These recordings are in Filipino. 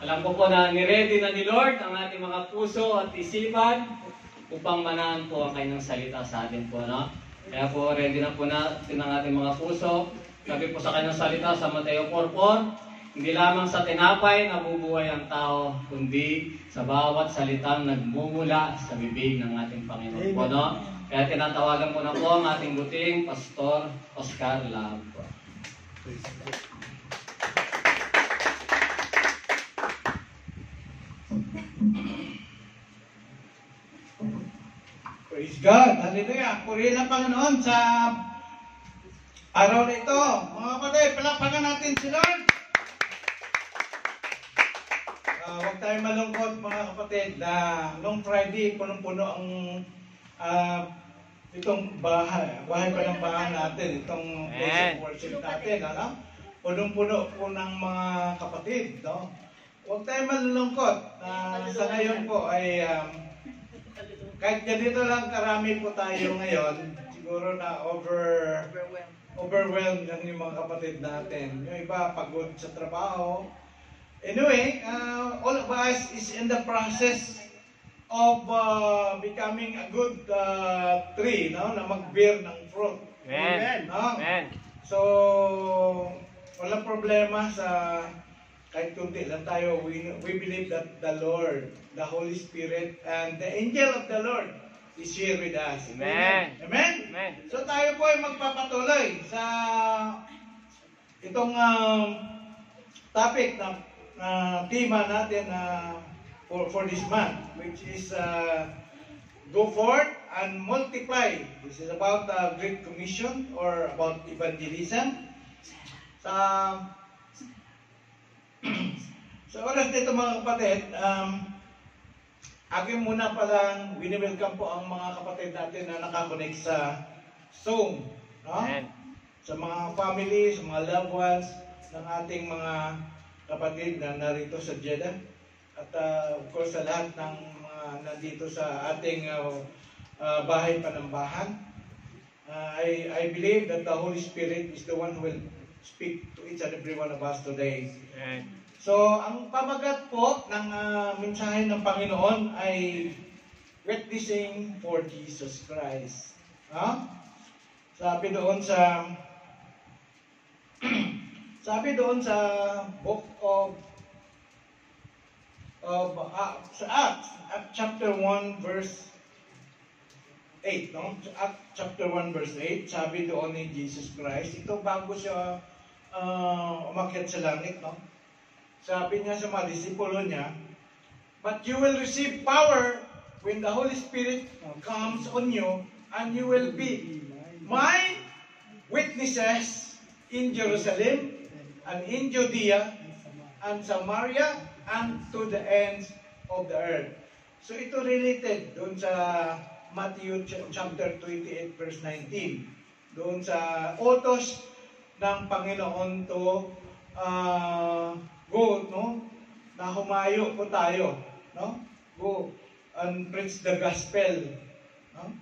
Alam ko po na niready na ni Lord ang ating mga puso at isipan upang manahan po ang kanyang salita sa atin po, no? Kaya po, ready na po natin ang ating mga puso. Sabi po sa kanyang salita sa Mateo 4:4, hindi lamang sa tinapay nabubuhay ang tao, kundi sa bawat salitang nagmumula sa bibig ng ating Panginoon po, no? Kaya tinatawagan po na po ang ating buting Pastor Oscar Lab po. Praise God! Hallelujah! Purihin ang Panginoon sa araw na ito. Mga kapatid, palakpakan natin si Lord. Huwag tayong malungkot mga kapatid na noong Friday, punong-puno ang itong bahay pa ng bahay natin, itong place of worship natin, ano? Punong-puno po ng mga kapatid, no? Huwag tayong malulungkot na sa ngayon po ay kahit ganito lang karami po tayo ngayon, siguro na overwhelmed lang yung mga kapatid natin. Yung iba pagod sa trabaho. Anyway, all of us is in the process of becoming a good tree, no? Na mag-bear ng fruit. Amen. No? Amen. So, walang problema sa kahit kunti lang tayo. We believe that the Lord, the Holy Spirit, and the angel of the Lord is here with us. Amen. Amen? Amen. So tayo po ay magpapatuloy sa itong topic na tema natin for this month, which is go forth and multiply. This is about the Great Commission or about evangelism. Sa oras nito mga kapatid, akin muna palang wini-welcome po ang mga kapatid natin na nakakonect sa Zoom, no? Amen. Sa mga family, sa mga loved ones ng ating mga kapatid na narito sa Jeddah. At of course sa lahat ng mga nandito sa ating bahay panambahan. I believe that the Holy Spirit is the one who will speak to each and every one of us today. Amen. So, ang pamagat po ng mensahe ng Panginoon ay witnessing for Jesus Christ. Sabi doon sa book of Acts chapter 1 verse 8, no? Acts chapter 1 verse 8, sabi doon ni Jesus Christ, ito bago siya umakyat sa langit, no? Sabi niya sa mga disipulo niya, but you will receive power when the Holy Spirit comes on you, and you will be my witnesses in Jerusalem, and in Judea, and Samaria, and to the ends of the earth. So ito related doon sa Matthew chapter 28 verse 19. Doon sa utos ng Panginoon to go, no? Na humayo po tayo, no? Go and preach the gospel, no?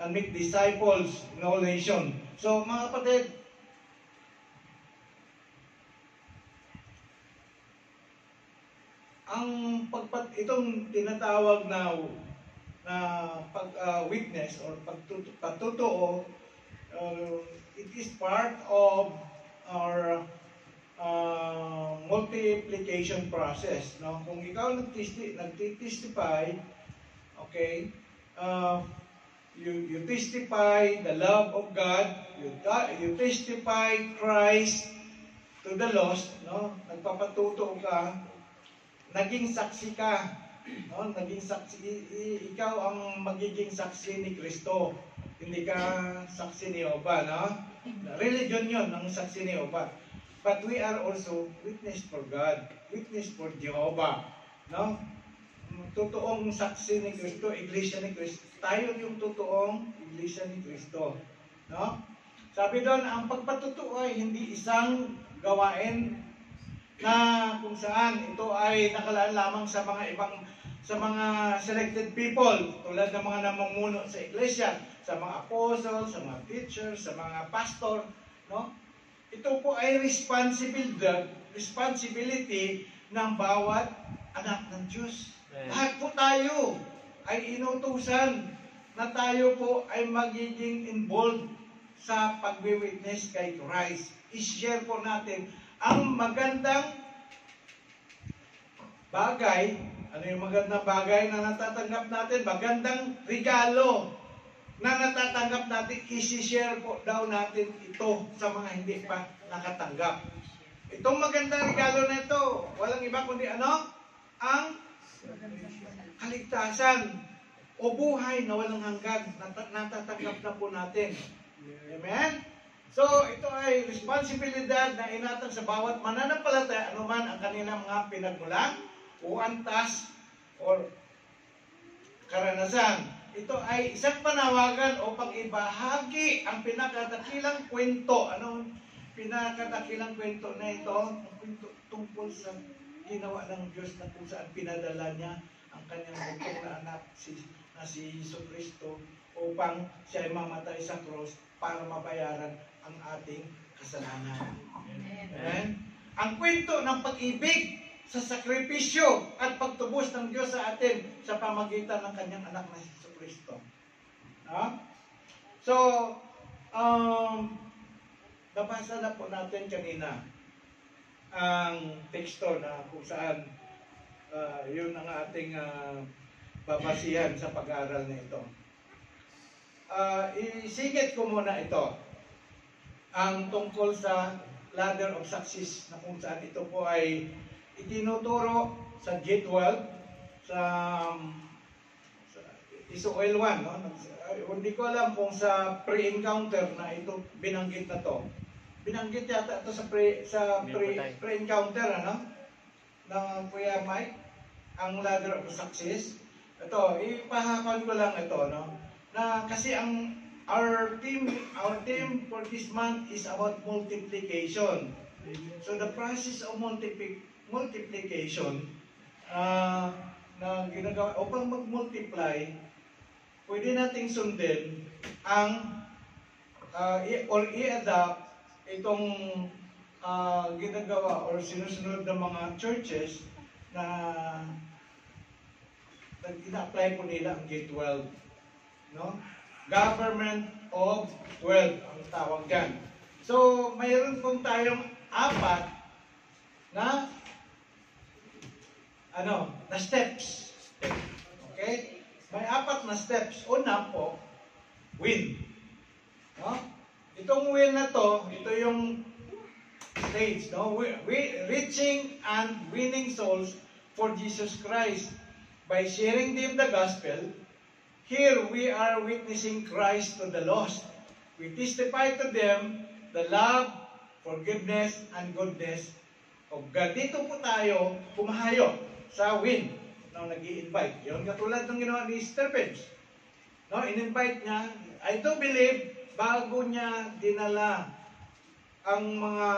And make disciples in all nations. So mga kapatid, itong tinatawag na witness or pagtutoo, it is part of our multiplication process, no? Kung ikaw nagtitestify, okay, you testify the love of God, you testify Christ to the lost, no? Nagpapatuto ka, naging saksi ka, no? Naging saksi, ikaw ang magiging saksi ni Kristo, hindi ka saksi ni Jehovah, no? Religion yun, ang saksi ni Jehovah. But we are also witness for God, witness for Jehovah, no? Totoong saksi ni Kristo, iglesia ni Kristo. Tayo yung totoong iglesia ni Kristo, no? Sabi doon, ang pagpatutuo ay hindi isang gawain na kung saan ito ay nakalaan lamang sa mga selected people, tulad ng mga namumuno sa iglesia, sa mga apostles, sa mga teachers, sa mga pastor, no? Ito po ay responsibility ng bawat anak ng Diyos. Amen. Lahat po tayo ay inutusan na tayo po ay magiging involved sa pagwi-witness kay Christ. I-share po natin ang magandang bagay. Ano yung magandang bagay na natatanggap natin? Magandang regalo na natatanggap natin. I-share po daw natin ito sa mga hindi pa nakatanggap. Itong magandang regalo na ito, walang iba kundi ano? Ang kaligtasan o buhay na walang hanggan. Natatanggap na po natin. Amen? So, ito ay responsibilidad na inatang sa bawat mananampalataya, anuman ang kanilang mga pinagmulan o antas o karanasan. Ito ay isang panawagan o pag-ibahagi ang pinakadakilang kwento. Anong pinakadakilang kwento na ito? Ang kwento tungkol sa ginawa ng Diyos na kung saan pinadala niya ang kanyang bugtong na anak na si Jesucristo upang siya ay mamatay sa cross para mabayaran ang ating kasalanan. Amen? Ang kwento ng pag-ibig sa sakripisyo at pagtubos ng Diyos sa atin sa pamagitan ng kanyang anak na si Jesucristo. No? So, nabasa na po natin kanina ang teksto na kung saan yun ang ating babasihan sa pag-aaral na ito. Isigit ko muna ito. Ang tungkol sa ladder of success na kung saan ito po ay itinuturo sa G12 sa Isuel 1. No? Hindi ko alam kung sa pre-encounter na ito binanggit na to. Binanggit yata ito sa pre-encounter, ano? Ng Kuya Mike, ang ladder of success. Ito, ipahakan ko lang ito, no? Na kasi our team for this month is about multiplication. So the process of multiplication na ginagawa upang mag-multiply, pwede nating sundin ang or i-adapt itong ginagawa or sinusunod ng mga churches na ina-apply po nila ang G12. No? Government of 12 ang tawag dyan. So, mayroon pong tayong apat na na steps. Okay? May apat na steps. Una po, win. No? Itong win na to, ito yung stage, no? Reaching and winning souls for Jesus Christ by sharing them the gospel. Here we are witnessing Christ to the lost. We testify to them the love, forgiveness, and goodness of God. Dito po tayo pumahayo sa win na nag-i-invite. Yun katulad ng ginawa ni Sister Pebs. No, in-invite niya. I do believe bago niya dinala ang mga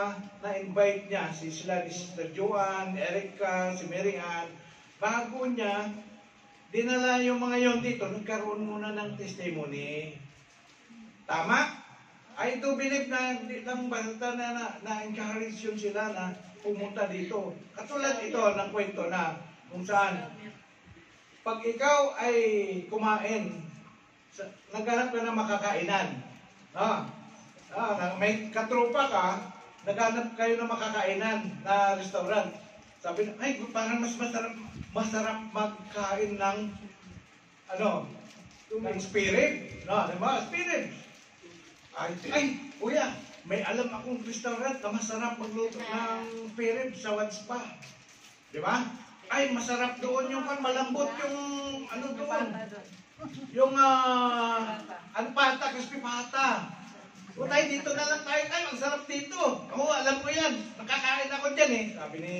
na-invite niya, sila ni Sister Joanne, Erica, si Mary Ann, bago niya dinala yung mga yon dito, nagkaroon muna ng testimony. Tama? I do believe na hindi lang basta na-encourage yun sila na pumunta dito. Katulad ito ng kwento na kung saan pag ikaw ay kumain, naghanap ka ng makakainan. May katropa ka, naghanap kayo ng makakainan na restaurant. Sabi na, ay, parang mas masarap magkain ng ng spirit. No, diba? Spirit. Ay, kuya, may alam akong restaurant na masarap magluto ng spirit sa Wadspa. Diba? Ay, masarap doon yung malambot yung doon. Yung pata, crispy pata. O tayo, dito na lang tayo. Ay, ang sarap dito. Oo, alam ko yan. Nakakain ako dyan eh. Sabi ni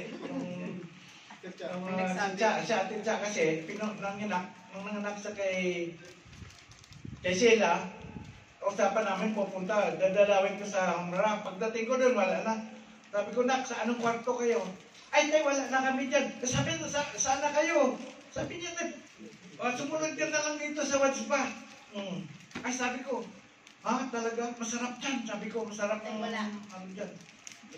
si Ate Cha kasi, nanganak sa kay Sheila, usapan namin pupunta. Dadalawin ko sa Hamra. Pagdating ko doon, wala na. Sabi ko, nak, sa anong kwarto kayo? Ay, tayo, wala na kami dyan. Sabi ko, saan na kayo? Sabi niya, sumunod ka na lang dito sa Wadspa. Ay, sabi ko, talaga, masarap dyan. Sabi ko, masarap ang dyan.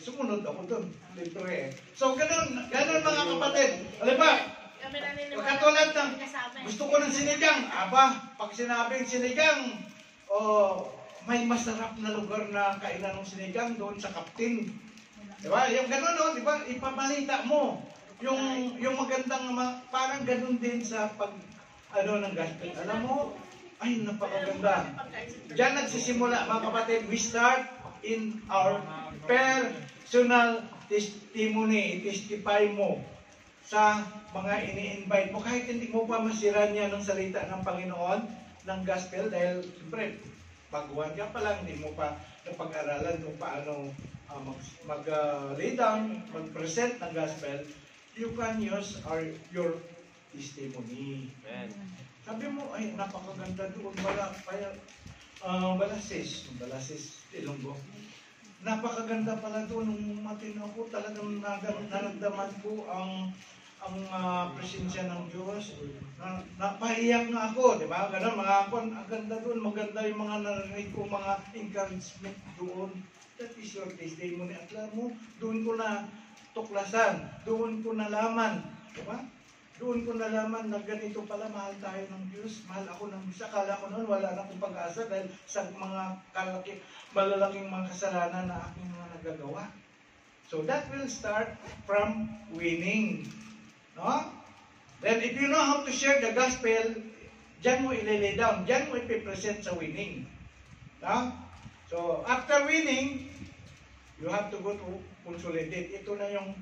Sumunod ako doon. Libre eh. So, ganun mga kapatid. Alam ba, katulad ng gusto ko ng sinigang. Aba, pag sinabing sinigang, may masarap na lugar na kainan ng sinigang doon sa Kaptin. Diba? Yung ganun, no? Diba? Ipabalita mo. Yung magandang, parang ganun din sa ng gospel. Alam mo, ay, napakaganda. Diyan nagsisimula, mga kapatid. We start in our personal testimony. I-testify mo sa mga ini-invite mo. Kahit hindi mo pa masira niya ng salita ng Panginoon, ng gospel, dahil, siyempre, baguhan ka pa lang, hindi mo pa napag-aralan kung paano mag-lay down, mag-present ng gospel, you can use your testimony. Amen. Sabi mo, ay, napakaganda doon, Balasis, Ilonggo. Napakaganda pala doon, nung matino ko, talagang naramdaman ko ang presensya ng Diyos. Napaiyak na ako, di ba? Ganun, ang ganda doon, maganda yung mga narinig ko, mga encouragement doon. That is your testimony. At alam mo, doon ko na tuklasan, doon ko nalaman, di ba? Doon ko nalaman na ganito pala, mahal tayo ng Diyos, mahal ako ng Diyos. Akala ko noon, wala na akong pag-asa dahil sa mga malalaking mga kasalanan na aking mga nagagawa. So that will start from winning. No? Then if you know how to share the gospel, diyan mo ililay down, diyan mo ipipresent sa winning. No? So after winning, you have to go to consolidate. Ito na yung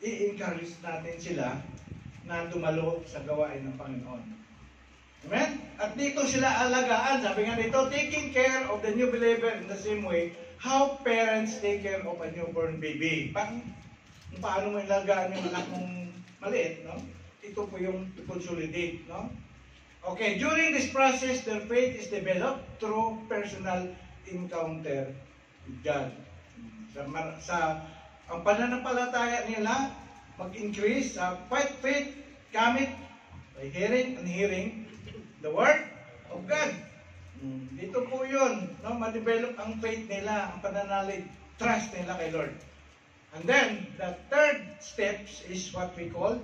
i-encourage natin sila na dumalo sa gawain ng Panginoon. Amen? At dito sila alagaan, sabi nga dito, taking care of the new believer in the same way how parents take care of a newborn baby. Paano mo ilagaan yung anak mong maliit, no? Ito po yung consolidate, no? Okay, during this process, their faith is developed through personal encounter with God. Ang pananampalataya nila mag-increase sa faith gamit by hearing and hearing the word of God. Dito po yun, no? Ma-develop ang faith nila, ang pananalig, trust nila kay Lord. And then, the third steps is what we call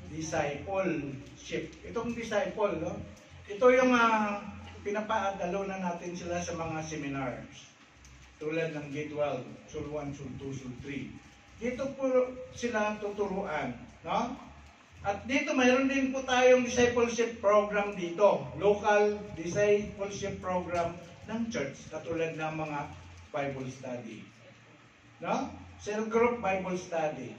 discipleship. Itong disciple, no? Ito yung pinapaadalo na natin sila sa mga seminars. Tulad ng Gate 12, Sul 1, Sul 2, Sul 3. Dito po sila tuturuan, no? At dito mayroon din po tayong discipleship program dito. Local discipleship program ng church, katulad ng mga Bible study. No? Cell group Bible study.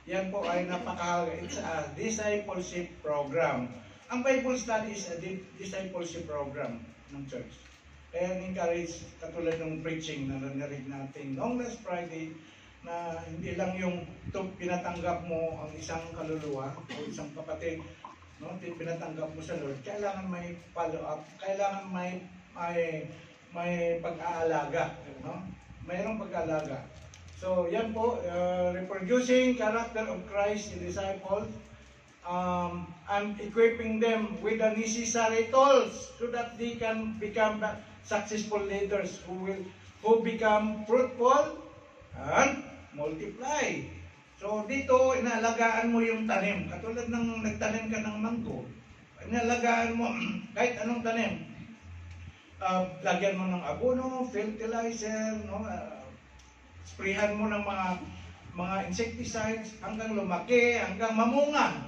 Yan po ay napakahalaga. It's a discipleship program. Ang Bible study is a discipleship program ng church. Kaya encourage, katulad ng preaching na narinig natin noong last Friday, na hindi lang yung pinatanggap mo ang isang kaluluwa o isang kapatid, no? Pinatanggap mo sa Lord, kailangan may follow-up, kailangan may pag-aalaga, no? Mayroong pag-aalaga. So, yan po, reproducing character of Christ in disciples, and equipping them with the necessary tools so that they can become successful leaders who become fruitful and multiply. So dito, inaalagaan mo yung tanim. Katulad ng nagtanim ka ng manggo, inaalagaan mo kahit anong tanim. Lagyan mo ng abono, fertilizer, no? Sprayhan mo ng mga insecticides hanggang lumaki, hanggang mamunga.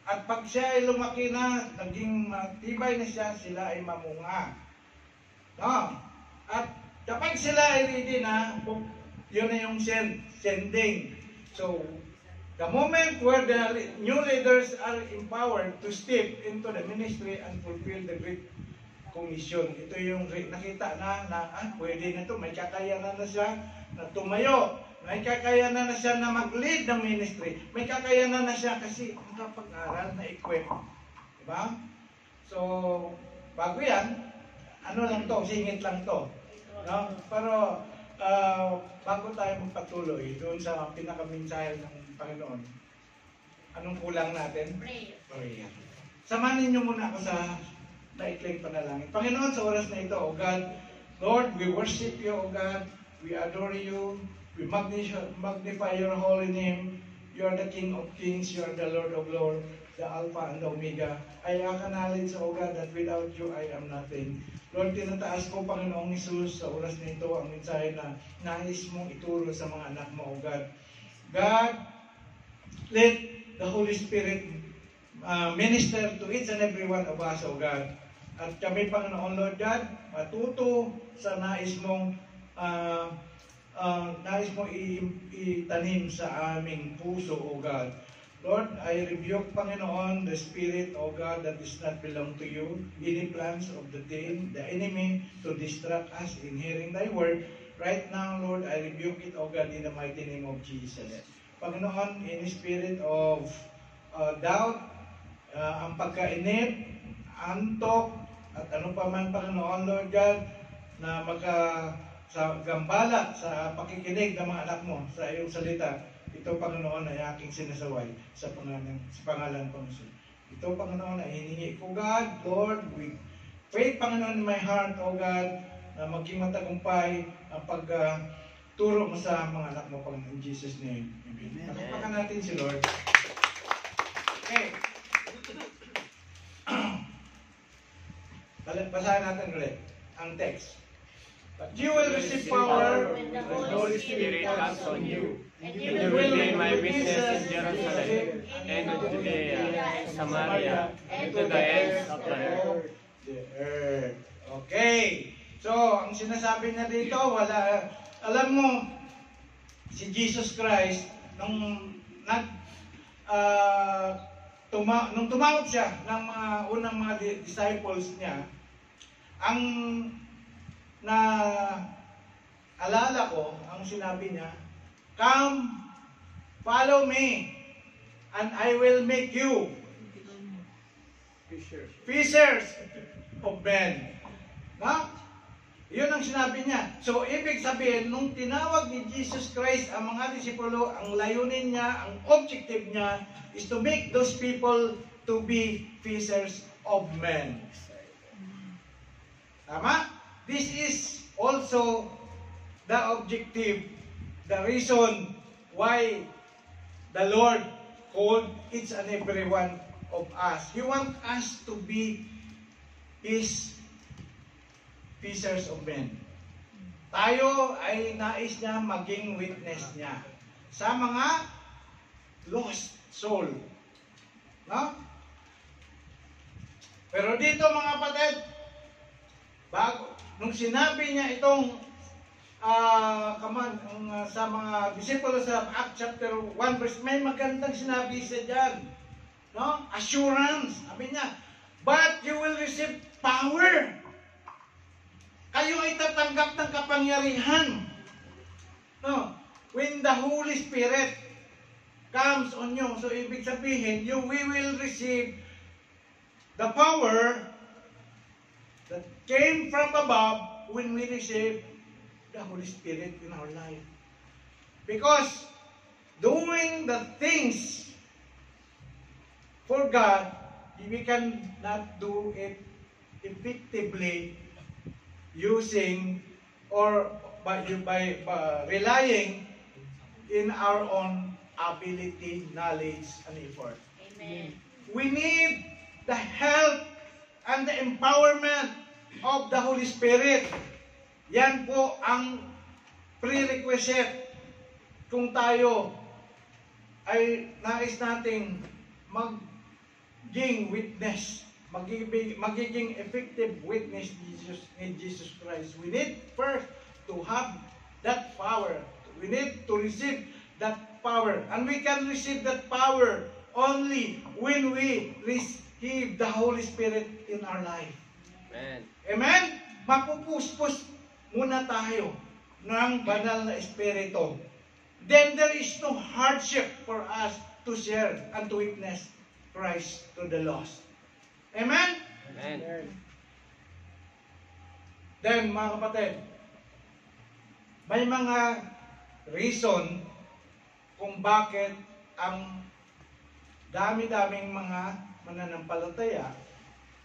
At pag siya ay lumaki na, naging matibay na siya, sila ay mamunga. No? At kapag sila ay ready na, yun na yung sending. So, the moment where the new leaders are empowered to step into the ministry and fulfill the Great Commission. Ito yung nakita na pwede na ito, may kakayanan na siya na tumayo. May kakayanan na siya na mag-lead ng ministry. May kakayanan na siya kasi nakapag-aral, na-equip. Diba? So, bago yan, ano lang to, singit lang to. No? Pero, bago tayo magpatuloy doon sa pinakaminsahe ng Panginoon, anong kulang natin? Prayer. Samanin niyo muna ako sa naikling panalangin. Panginoon, sa oras na ito, O God, Lord, we worship you, O God. We adore you. We magnify your holy name. You are the King of Kings. You are the Lord of Lords, the Alpha and the Omega. I acknowledge, O God, that without you, I am nothing. Lord, tinataas ko, Panginoong Hesus, sa oras nito, ang mensahe na nais mong ituro sa mga anak mo, O God. God, let the Holy Spirit minister to each and every one of us, O God. At kami, Panginoon Lord God, matuto sa nais mong itanim sa aming puso, O God. Lord, I rebuke, Panginoon, the spirit, O God, that does not belong to you, any plans of the enemy to distract us in hearing thy word. Right now, Lord, I rebuke it, O God, in the mighty name of Jesus. Panginoon, any spirit of doubt, ang pagkainip, antok, at ano pa man, Panginoon, Lord God, na sa gambala, sa pakikinig ng mga anak mo sa iyong salita, ito, Panginoon, ay aking sinasaway sa pangalan ng Jesus. Ito, Panginoon, ay hiningi ko, God, Lord, with faith, Panginoon, in my heart, O God, na maging matagumpay ang pagturo mo sa mga anak mo, Panginoon, in Jesus' name. Amen. Nakapaka natin si Lord. Okay. Basahin natin ulit ang text. But you will receive power when the Holy Spirit comes on you. And you will be my witness in Jerusalem, and in Judea, and Samaria, and to the ends of the earth. Okay. So, ang sinasabi niya dito, alam mo, si Jesus Christ, nung tumawag siya ng mga unang mga disciples niya, ang alala ko, ang sinabi niya, come, follow me, and I will make you fishers of men. No? Yun ang sinabi niya. So, ibig sabihin, nung tinawag ni Jesus Christ ang mga disipulo, ang layunin niya, ang objective niya, is to make those people to be fishers of men. Tama? This is also the objective, the reason why the Lord called each and every one of us. He wants us to be His fishers of men. Tayo ay nais niya maging witness niya sa mga lost soul. No? Pero dito mga kapatid, nung sinabi niya itong sa mga disipulo sa Acts chapter 1 verse, may magandang sinabi siya dyan. No? Assurance. Sabi niya, but you will receive power. Kayo ay tatanggap ng kapangyarihan. No? When the Holy Spirit comes on you. So, ibig sabihin, we will receive the power that came from above when we receive the Holy Spirit in our life. Because doing the things for God, we cannot do it effectively using or by relying in our own ability, knowledge, and effort. Amen. We need the help and the empowerment of the Holy Spirit. Yan po ang prerequisite kung tayo ay nais nating maging witness, magiging effective witness ni Jesus Christ. We need first to have that power. We need to receive that power. And we can receive that power only when we receive the Holy Spirit in our life. Amen. Amen? Mapupuspos muna tayo ng banal na Espiritu. Then there is no hardship for us to share and to witness Christ to the lost. Amen? Amen. Then, mga kapatid, may mga reason kung bakit ang dami-daming mga mananampalataya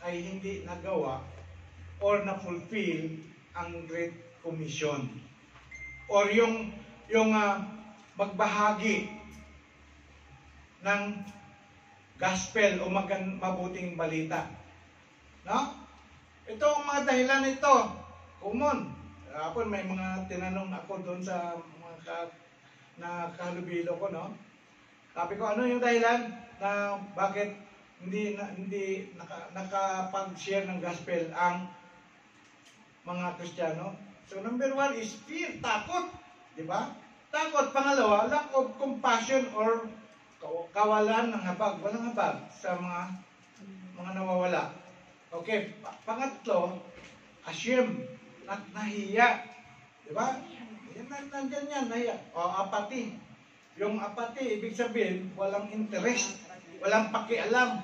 ay hindi nagawa or na-fulfill ang Great Commission. Or yung yung magbahagi ng gospel o mabuting balita. No? Ito ang mga dahilan ito. Common. Ako may mga tinanong ako doon sa mga kahalubilo ko, no? Sabi ko, ano yung dahilan na bakit hindi nakapag-share ng gospel ang mga Kristiyano? So number 1 is fear, takot, di ba? Takot. Pangalawa, lack of compassion or kawalan ng habag, walang habag sa mga nawawala. Okay, pangatlo, ashamed, nahiya, di ba? Nandiyan yan, nahiya. O, apathy. Yung apathy, ibig sabihin, walang interest, walang pakialam.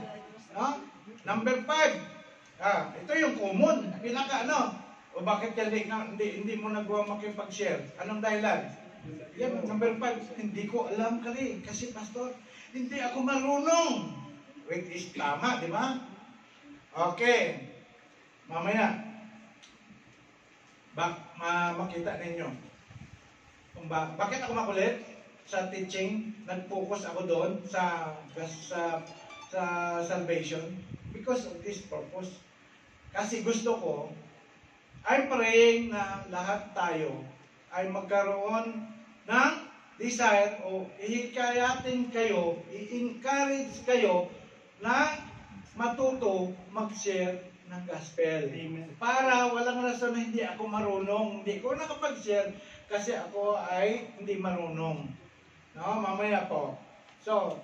No? Number 5, ito yung common, pinaka ano, o bakit hindi mo nagawa makipag-share? Anong dahilan? Yan, number 5, hindi ko alam kasi pastor, hindi ako marunong. Which is tama, di ba? Okay. Mamaya, makita ninyo. Bakit ako makulit? Sa teaching, nag-focus ako doon sa salvation because of this purpose. Kasi gusto ko, I'm praying na lahat tayo ay magkaroon ng desire o ihikayatin kayo, i-encourage kayo na matuto mag-share ng gospel. Amen. Para walang rason na hindi ako marunong, hindi ko nakapag-share kasi ako ay hindi marunong. No, mamaya po. So,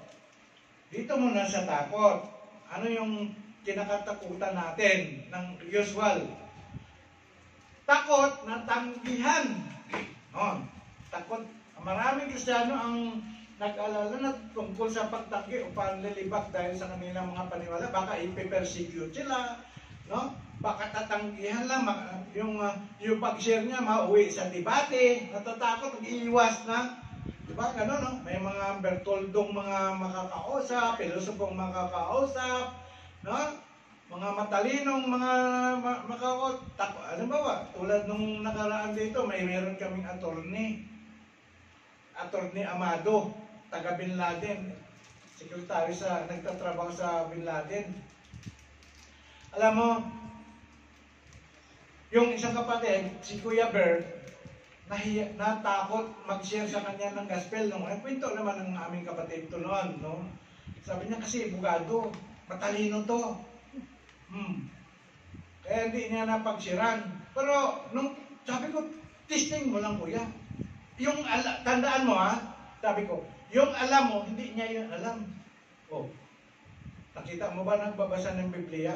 dito muna sa takot. Ano yung kinakatakutan natin ng usual? Takot na tanggihan. Oh, takot. Maraming Kristiyano ang nag-alala na tungkol sa pagtanggi o panlilibak dahil sa kanilang mga paniwala. Baka ipe-persecute sila, no? Baka tatanggihan lang, yung pag-share niya, mauwi sa debate, natatakot, iiwas na. Diba? Gano'n, no? May mga Bertoldong mga makakausap, pilosopong makakausap, no? Mga matalinong mga makakausap. Ano ba? Tulad nung nakaraan dito, meron kaming attorney Amado, taga Bin Laden, sekretary nagtatrabaho sa Bin Laden. Alam mo, yung isang kapatid, si Kuya Bert, natakot mag-share sa kanya ng gospel. No? Ay, kwento naman ng aming kapatid ito noon. No? Sabi niya kasi, bugado, matalino to. Kaya hindi niya napag-sharean. Pero, sabi ko, testing mo lang, kuya. Yung tandaan mo, sabi ko, yung alam mo, hindi niya yun alam. Oh, nakita mo ba nagbabasa ng Biblia?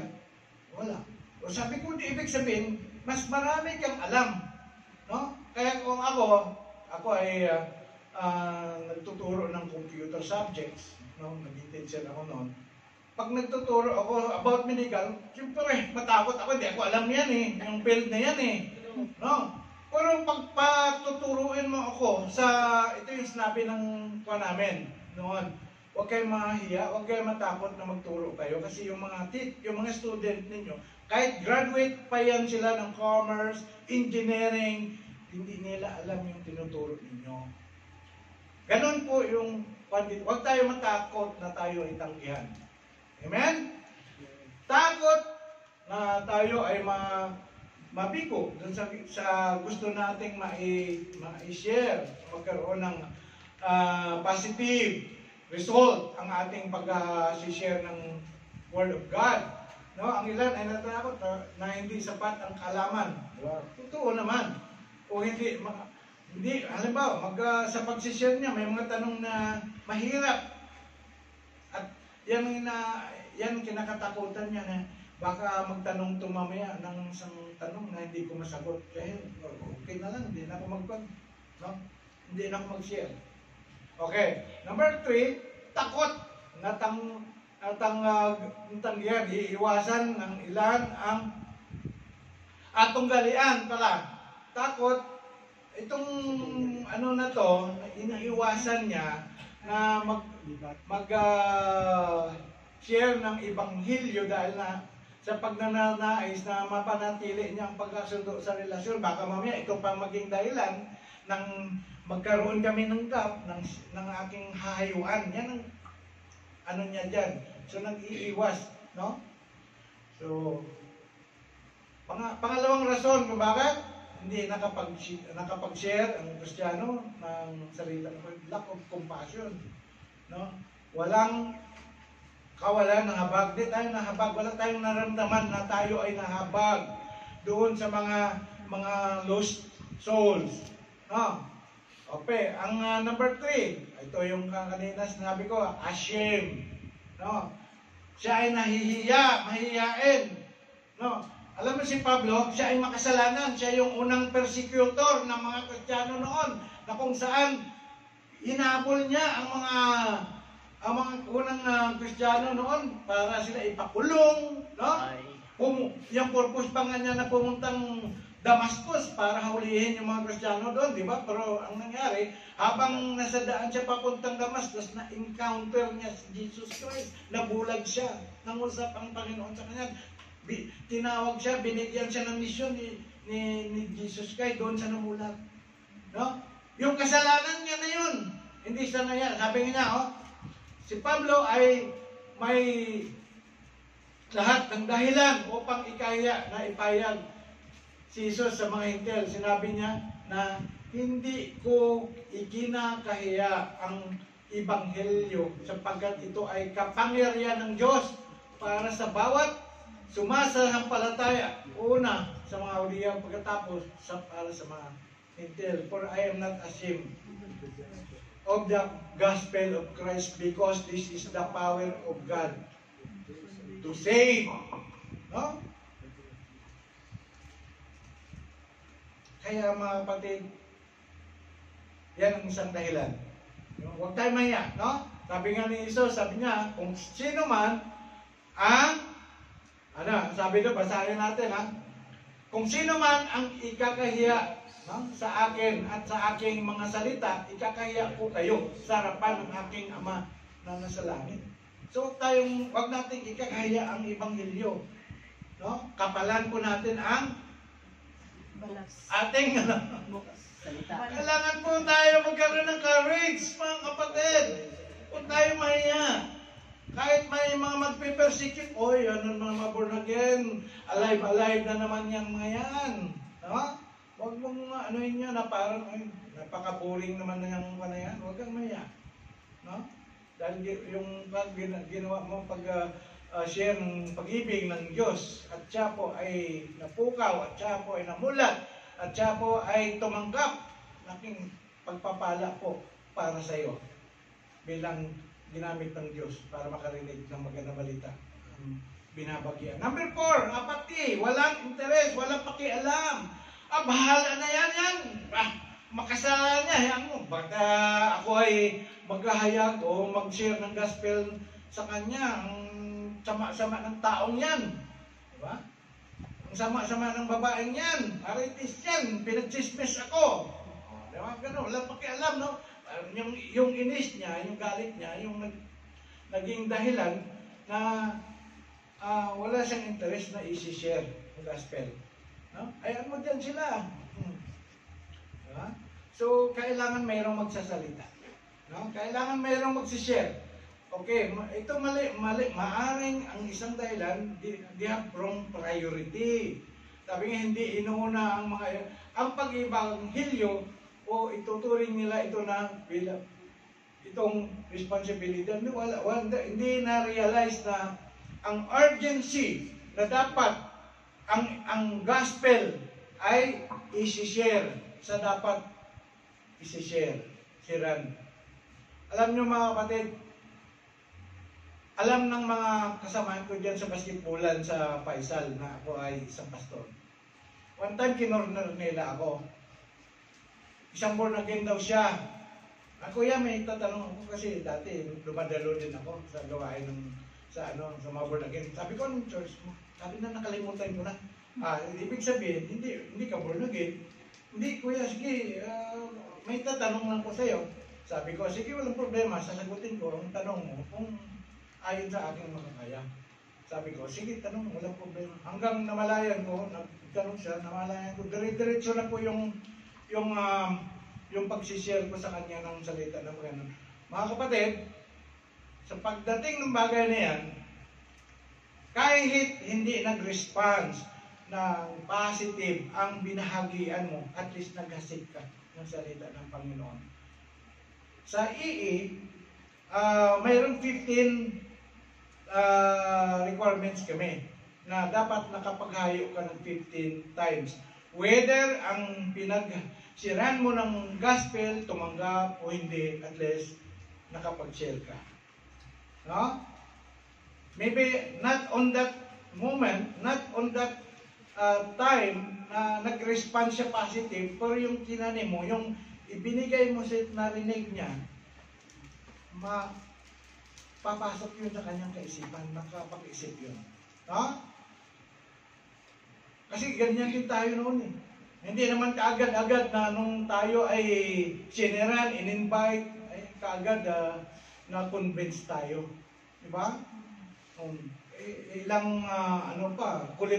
Wala. O sabi ko, hindi ibig sabihin, mas marami kang alam. No? Kaya kung ako ay nagtuturo ng computer subjects, no? Nag-intention ako noon. Pag nagtuturo ako about medical, siyempre, matakot ako, hindi ako alam yan yung field na yan no? Pero pag patuturuin mo ako ito yung sinabi ng namin noon, huwag kayong mahiya, huwag kayong matakot na magturo kayo kasi yung mga student ninyo, kahit graduate pa yan sila ng commerce, engineering, hindi nila alam yung tinuturo ninyo. Ganon po yung huwag tayo matakot na tayo itanggihan. Amen? Takot na tayo ay mabigo dun sa gusto nating ma-share, magkaroon ng positive result ang ating pag-share ng Word of God. No, ang ilan ay natakot na hindi sapat ang kaalaman. Diba? Totoo naman. O hindi, halimbawa, sa pag-share niya, may mga tanong na mahirap. At yan kinakatakutan niya na baka magtanong mamaya ng isang tanong na hindi ko masagot. Kaya okay na lang, hindi na ako no? Hindi na ako mag-share. Okay. Number 3, takot na tanggihan, iiwasan ng ilan ang atong-galian pala. Takot, itong na to, iniiwasan niya na share ng Ebanghelyo dahil na sa pagnananais na mapanatili niya ang pagkasundo sa relasyon. Baka mamaya ito pang maging dahilan ng magkaroon kami ng gap ng aking hahayuan. Yan ang ano niya dyan. So, nag-iiwas, no? So, pangalawang rason kung bakit hindi nakapag-share ang Kristiyano ng salita ng lack of compassion, no? Walang kawalan ng habag. Di tayo nahabag. Wala tayong naramdaman na tayo ay nahabag doon sa mga lost souls. No? Okay, ang number 3, ito yung kanina sinabi ko, ashamed. No? Siya ay nahihiya, mahihiyain. No? Alam mo si Pablo, siya ay makasalanan. Siya yung unang persecutor ng mga Kristiyano noon, na kung saan hinabol niya ang mga unang Kristiyano noon para sila ipakulong, no? Yung purpose pa nga niya na pumuntang Damascus para hulihin yung mga Kristiyano doon, di ba? Pero ang nangyari, habang nasa daan siya papuntang Damascus, na-encounter niya si Jesus Christ, nabulag siya, nangusap ang Panginoon sa kanya. Tinawag siya, binigyan siya ng misyon ni Jesus Christ, doon siya namulag. No? Yung kasalanan niya na yun, hindi siya na yan. Sabi niya, si Pablo ay may lahat ng dahilan upang ikaya na ipayag si Jesus sa mga hintil. Sinabi niya na hindi ko ikinakahiya ang Ebanghelyo sapagkat ito ay kapangyarihan ng Diyos para sa bawat sumasampalataya. Una sa mga Hudiya, pagkatapos para sa mga hintil. For I am not ashamed of the gospel of Christ because this is the power of God to save. No? Kaya mga kapatid, yan ang isang dahilan. No? Huwag tayo mahiya, no? Sabi nga ni Jesus, sabi niya, kung sino man ang, sabi doon, basahin natin, kung sino man ang ikakahiya, no, sa akin at sa aking mga salita, ikakahiya ko kayo sa harapan ng aking Ama na nasa langit. So, wag natin ikakahiya ang Ebanghelyo. No? Kapalan po natin ang ating salita. Kailangan po tayo magkaroon ng courage, mga kapatid. Huwag tayo mahiya. Kahit may mga magpe-persecute, ano mga born again, alive na naman yung mga yan. No? Huwag mong anuhin nyo na parang, napaka-boring naman na yung mga yan. Huwag kang mahiya. No? Dahil yung ginawa mo share ng pag-ibig ng Diyos, at siya po ay napukaw, at siya po ay namulat, at siya po ay tumanggap, laking pagpapala po para sa iyo bilang ginamit ng Diyos para makarinig ng magandang balita. Binabagyan. Number 4, apathy, walang interes, walang pakialam. Bahala na yan. Makasalanan niya. Baka ako ay maghahayag o mag-share ng gospel sa kanya. Ang sama-sama ng taong yan. Diba? Ang sama-sama ng babaeng yan. Marites yan. Pinag-chismis ako. Diba? Ganun. Walang pakialam, no? Yung inis niya, yung galit niya, yung naging dahilan na wala siyang interest na isi-share ng gospel. No? Ayan mo dyan sila. Diba? So, kailangan mayroong magsasalita. No? Kailangan mayroong magsishare. Okay, ito mali. Maaring ang isang dahilan, they have wrong priority. Sabi nga, hindi inuuna ang pag-ibanghelyo o ituturing nila ito na bilang itong responsibility. Hindi na-realize na ang urgency na dapat ang gospel ay isi-share sa dapat isi-share. Siran. Alam nyo mga kapatid, alam ng mga kasamahan ko dyan sa basketballan sa Faisal na ako ay isang pastor. One time kinorner nila ako. Isang born again daw siya. Kuya, may tatanong ako kasi dati dumadalo din ako sa gawain sa mga born again. Sabi ko, anong church mo? Sabi na, nakalimutan ko na. Ibig sabihin, hindi ka born again. Hindi, kuya, sige, may tatanong lang ko sa'yo. Sabi ko, sige, walang problema, sasagutin ko ang tanong mo kung ayon sa aking makakaya. Sabi ko, sige, tanong, walang problema. Hanggang namalayan ko, nagtanong siya, namalayan ko, dire-diretso na po yung yung pagsishare ko sa kanya ng salita ng Panginoon. Mga kapatid, sa pagdating ng bagay na yan, kahit hindi nag-response ng positive ang binahagian mo, at least naghasik ka ng salita ng Panginoon. Sa EE, mayroong 15 requirements kami na dapat nakapaghayo ka ng 15 times. Whether ang pinagsirahan mo ng gospel, tumanggap o hindi, at least nakapag-share ka. No? Maybe not on that moment, not on that time na nag-respond siya positive, pero yung tinanim mo, yung ibinigay mo sa narinig niya, papasok yun sa kanyang kaisipan, nakapag-isip yun. No? Kasi ganyan din tayo noon eh. Hindi naman kaagad-agad na nung tayo ay sineran, in-invite, ay kaagad na-convince tayo. Diba? Ilang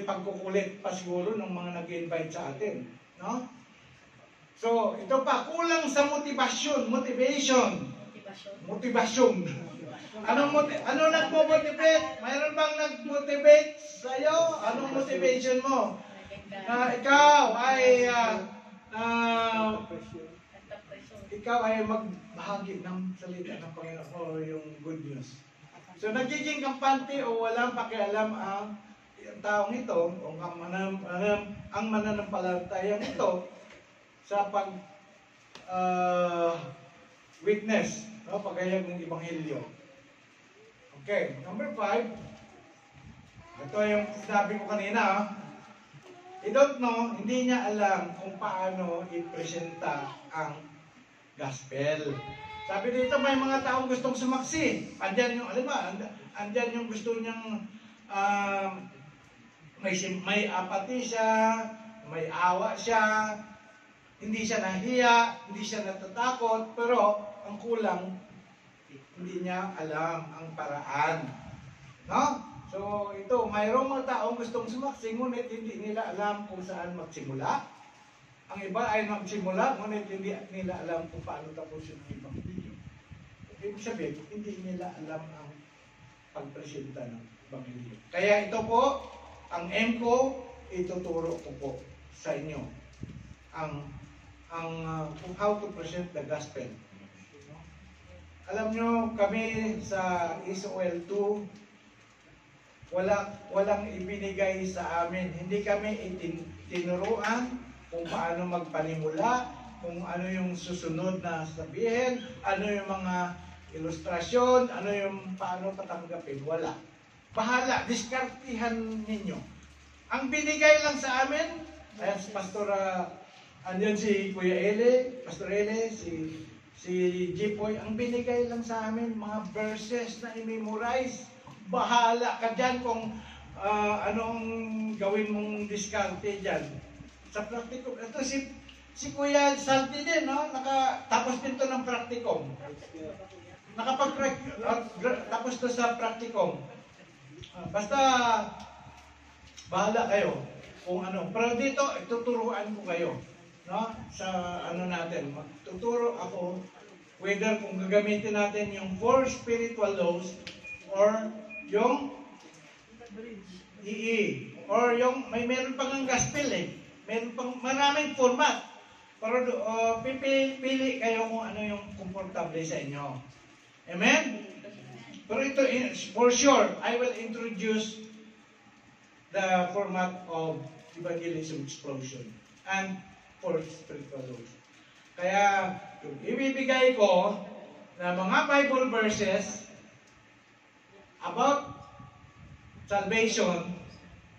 pagkukulit pa siguro ng mga nag-invite sa atin. No? So, ito pa, kulang sa motivation. Ano nagmo-motivate? Mayroon bang nag-motivate sa'yo? Anong motivation mo? Na ikaw ay magbahagi ng salita ng Panginoon o yung good news. So nagiging kampante o walang pakialam ang taong ito o ang mananampalatayang ito sa witness, no, paghayag ng Ebanghelyo. Okay, number 5. Ito yung sinabi ko kanina. I don't know, hindi niya alam kung paano i-presenta ang gospel. Sabi dito, may mga taong gustong sumaksi. Andyan yung, andyan yung gusto niyang may apathy siya, may awa siya, hindi siya nahiya, hindi siya natatakot, pero ang kulang, hindi niya alam ang paraan. No? So, ito, mayroong mga taong gustong sumaksi, ngunit hindi nila alam kung saan magsimula. Ang iba ay magsimula, ngunit hindi nila alam kung paano tapusin ang ibang video. Ibig sabihin, hindi nila alam ang pagpresenta ng Ebanghelyo. Kaya ito po, ang M ko, ituturo ko po sa inyo ang how to present the gospel. Alam nyo, kami sa Israel 2, walang ibinigay sa amin. Hindi kami tinuruan kung paano magpanimula, kung ano yung susunod na sabihin, ano yung mga ilustrasyon, ano yung paano patanggapin. Wala. Bahala, diskartihan ninyo. Ang binigay lang sa amin, ayan si Pastor, andyan si Kuya Ele, Pastor Ele, si Jipoy, ang binigay lang sa amin, mga verses na i-memorize. Bahala ka dyan kung anong gawin mong diskarte dyan. Sa practicum, ito si Kuya Salty din, no? Tapos din to ng practicum. Tapos to sa practicum. Basta, bahala kayo kung ano. Pero dito, ituturuan ko kayo. No? Sa ano natin, magtuturo ako whether kung gagamitin natin yung 4 spiritual laws or yung EE or yung meron pang ang gospel meron pang maraming format, pero pili kayo kung ano yung komportable sa inyo. Amen? Pero ito, for sure, I will introduce the format of evangelism explosion and 4 spiritual laws. Kaya, yung ibibigay ko na mga Bible verses about salvation,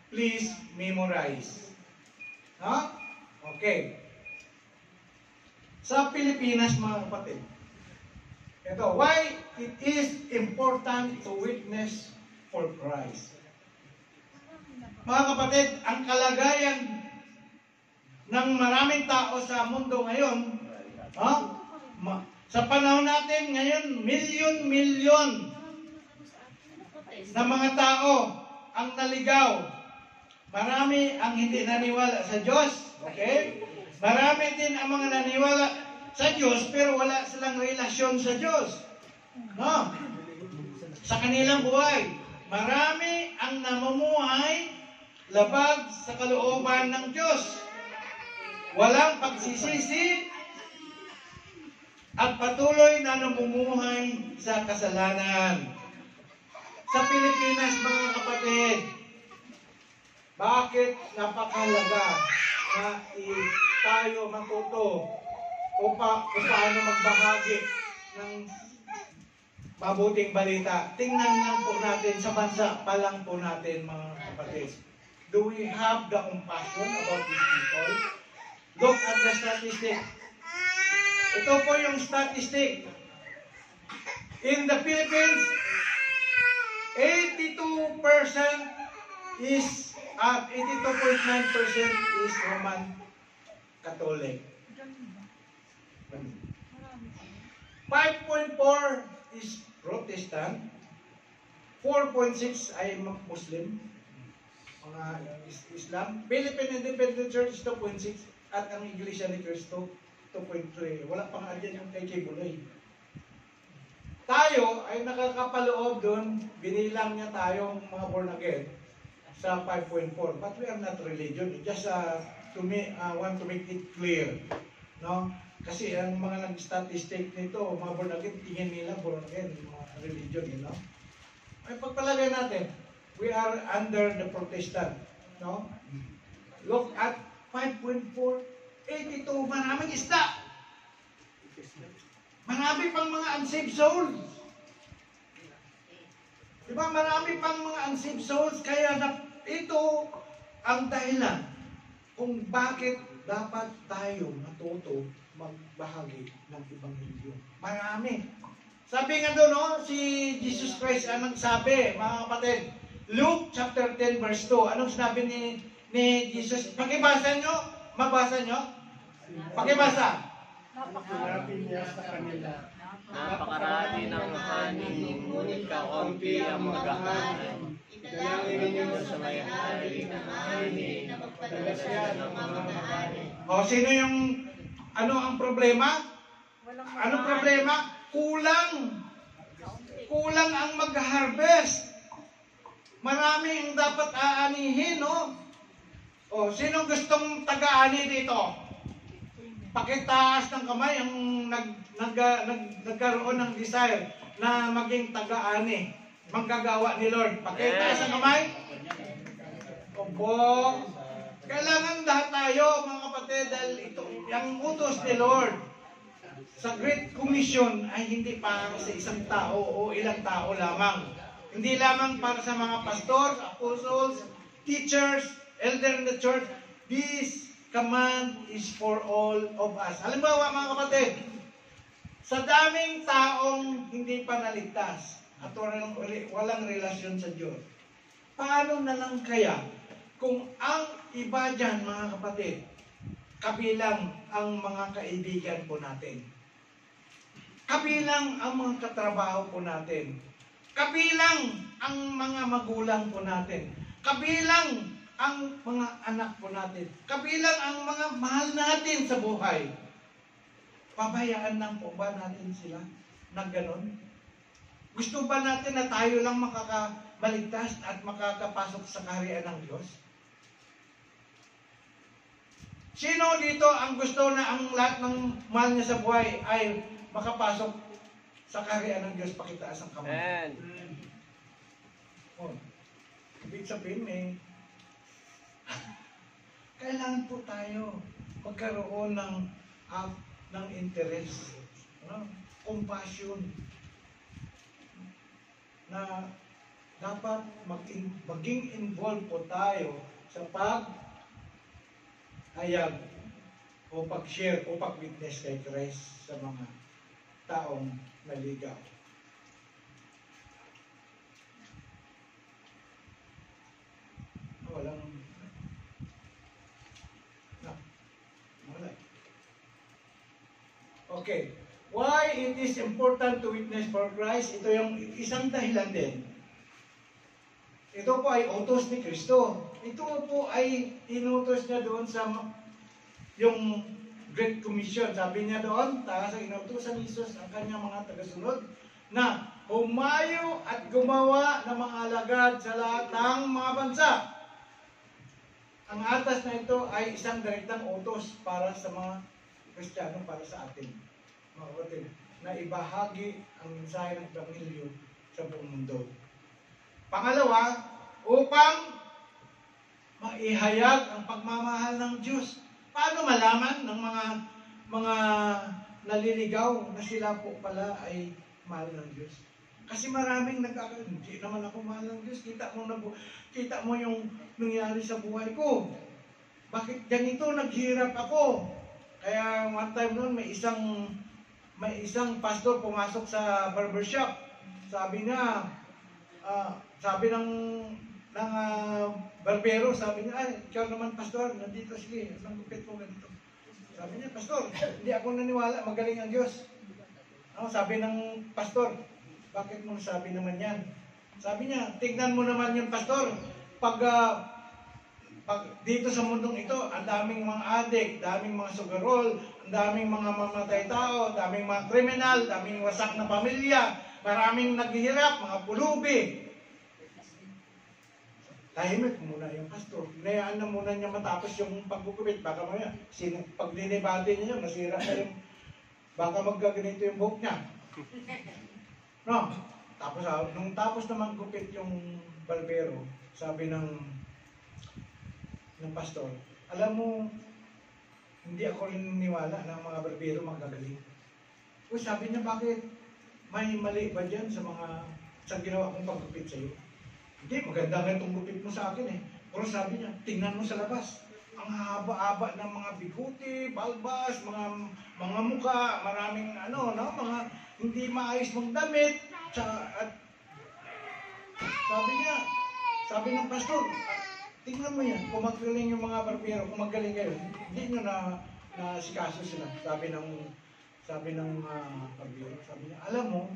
please memorize. Ha? Okay. Sa Pilipinas, mga kapatid, ito, why it is important to witness for Christ. Mga kapatid, ang kalagayan ng maraming tao sa mundo ngayon, sa panahon natin ngayon, milyon-milyon na mga tao ang naligaw. Marami ang hindi naniwala sa Diyos. Okay? Marami din ang mga naniwala sa Diyos pero wala silang relasyon sa Diyos. No? Sa kanilang buhay, marami ang namumuhay labag sa kalooban ng Diyos. Walang pagsisisi at patuloy na namumuhay sa kasalanan. Sa Pilipinas, mga kapatid, bakit napakahalaga na tayo matuto kung paano magbahagi ng mabuting balita? Tingnan lang po natin sa bansa pa lang po natin, mga kapatid. Do we have the compassion about these people? Look at the statistic. Ito po yung statistic. In the Philippines, 82% is 82.9% is Roman Catholic. 5.4 is Protestant. 4.6 ay Muslim, mga Islam. Philippine Independent Church 2.6 at ang Iglesia ni Cristo 2.3. Wala pang adyan yung kay Kibuloy. Tayo ay nakakapaloob doon, binilang niya tayong mga born again sa 5.4. But we are not religion. Just want to make it clear. No? Kasi ang mga nag-statistic nito, mga born again, tingin nila born again, mga religion. You know? Ay pagpalagay natin, we are under the Protestant. No? Look at 5.4, 82, maraming isda. Marami pang mga unsaved souls. Diba? Marami pang mga unsaved souls. Kaya ito ang dahilan kung bakit dapat tayo matuto magbahagi ng Ebanghelyo. Marami. Sabi nga doon, no, si Jesus Christ ang nagsabi, mga kapatid, Luke chapter 10 verse 2. Anong sinabi ni Jesus? Pakibasa nyo? Mabasa nyo? Pakibasa. Sinabi niya sa kanila, napakarami ng hanin, ngunit kaunti ang maghahanin. Idalangin ninyo sa may-ari ng hanin na magpadala siya ng mga mag-aari. O, sino yung, ano ang problema? Anong problema? Kulang ang mag-harvest. Marami ang dapat aanihin, no? O, sino gustong taga-ani dito? Pakitaas ng kamay ang nagkaroon ng desire na maging taga-ani, manggagawa ni Lord. Pakitaas ang kamay. Opo. Kailangan lahat tayo, mga kapatid, dahil ito, yung utos ni Lord sa Great Commission ay hindi para sa isang tao o ilang tao lamang. Hindi lamang para sa mga pastors, apostles, teachers, elder in the church. This command is for all of us. Halimbawa, mga kapatid, sa daming taong hindi pa naligtas at walang relasyon sa Diyos, paano na lang kaya kung ang iba dyan, mga kapatid, kabilang ang mga kaibigan po natin, kabilang ang mga katrabaho po natin, kabilang ang mga magulang po natin, kabilang ang mga anak po natin, kabilang ang mga mahal natin sa buhay. Pabayaan lang po ba natin sila na ganon? Gusto ba natin na tayo lang makakabaligtas at makakapasok sa kaharian ng Diyos? Sino dito ang gusto na ang lahat ng mahal niya sa buhay ay makapasok sa kaharian ng Diyos? Pakitaas ang kamay. Amen. Oh, ibig sabihin kailangan po tayo magkaroon ng interest, no? Compassion, na dapat maging involved po tayo sa pag-hayag o pag-share o pag-witness kay Christ sa mga taong naligaw. Walang Okay. Why it is important to witness for Christ? Ito yung isang dahilan din. Ito po ay utos ni Kristo. Ito po ay inutos niya doon sa yung Great Commission. Sabi niya doon, sa inutusan ni Jesus ang kanyang mga tagasunod na humayo at gumawa ng mga alagad sa lahat ng mga bansa. Ang atas na ito ay isang direktang utos para sa mga Kristiyano, para sa atin, mga kapatid, na ibahagi ang mensahe ng Ebanghelyo sa buong mundo. Pangalawa, upang maihayag ang pagmamahal ng Diyos. Paano malaman ng mga naliligaw na sila po pala ay mahal ng Diyos? Kasi maraming hindi naman ako mahal ng Diyos. Kita mo yung nangyari sa buhay ko. Bakit ganito naghirap ako? Kaya one time noon may isang pastor pumasok sa barbershop. Sabi niya, sabi ng barbero, sabi niya, ay, ikaw naman pastor, nandito, sige, ang gupit mo ganito. Sabi niya, pastor, hindi ako naniwala, magaling ang Diyos. Sabi ng pastor, bakit mo sabi naman yan? Sabi niya, tignan mo naman yung pastor, pag dito sa mundong ito, ang daming mga adik, daming mga sugarol, ang daming mga mamatay tao, daming mga kriminal, daming wasak na pamilya, maraming naghihirap, mga pulubi. Tahimik muna yung pastor. Hinayaan na muna niya matapos yung paggugupit. Baka maya, pag dinibate niya, masira na yung, baka magkaganito yung buhok niya. No? Tapos, nung tapos naman gupit yung barbero, sabi ng pastor, alam mo, hindi ako rin niniwala na mga barbero magagaling. O sabi niya, bakit? May mali ba dyan sa ginawa kong paggupit sa'yo? Hindi, maganda nga itong gupit mo sa akin eh. Pero sabi niya, tingnan mo sa labas. Ang haba-haba ng mga biguti, balbas, mga muka, maraming mga hindi maayos magdamit. At sabi ng pastor, tingnan mo yan, kung magaling yung mga barbero, kung magaling kayo, hindi nyo na sikaso sila. Sabi ng barbero, sabi niya, alam mo,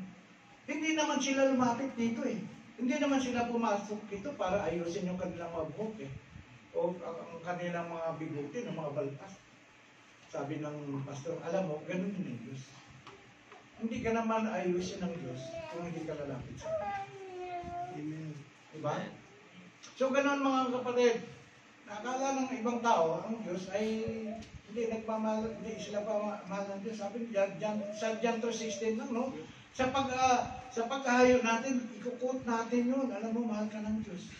hindi naman sila lumapit dito eh. Hindi naman sila pumasok dito para ayusin yung kanilang mga buhok eh. O ang kanilang mga biguti, ng mga baltas. Sabi ng pastor, alam mo, ganun din ang Diyos. Hindi ka naman ayusin ng Diyos kung hindi ka lalapit sa Kanya. Amen. Diba? So ganun mga kapatid, nakakala ng ibang tao, ang Diyos ay hindi sila pa mahal ng Diyos. Sabi sa John 3:16 lang, no? Sa pagkahayo natin, ikukot natin yun. Alam mo, mahal ka ng Diyos.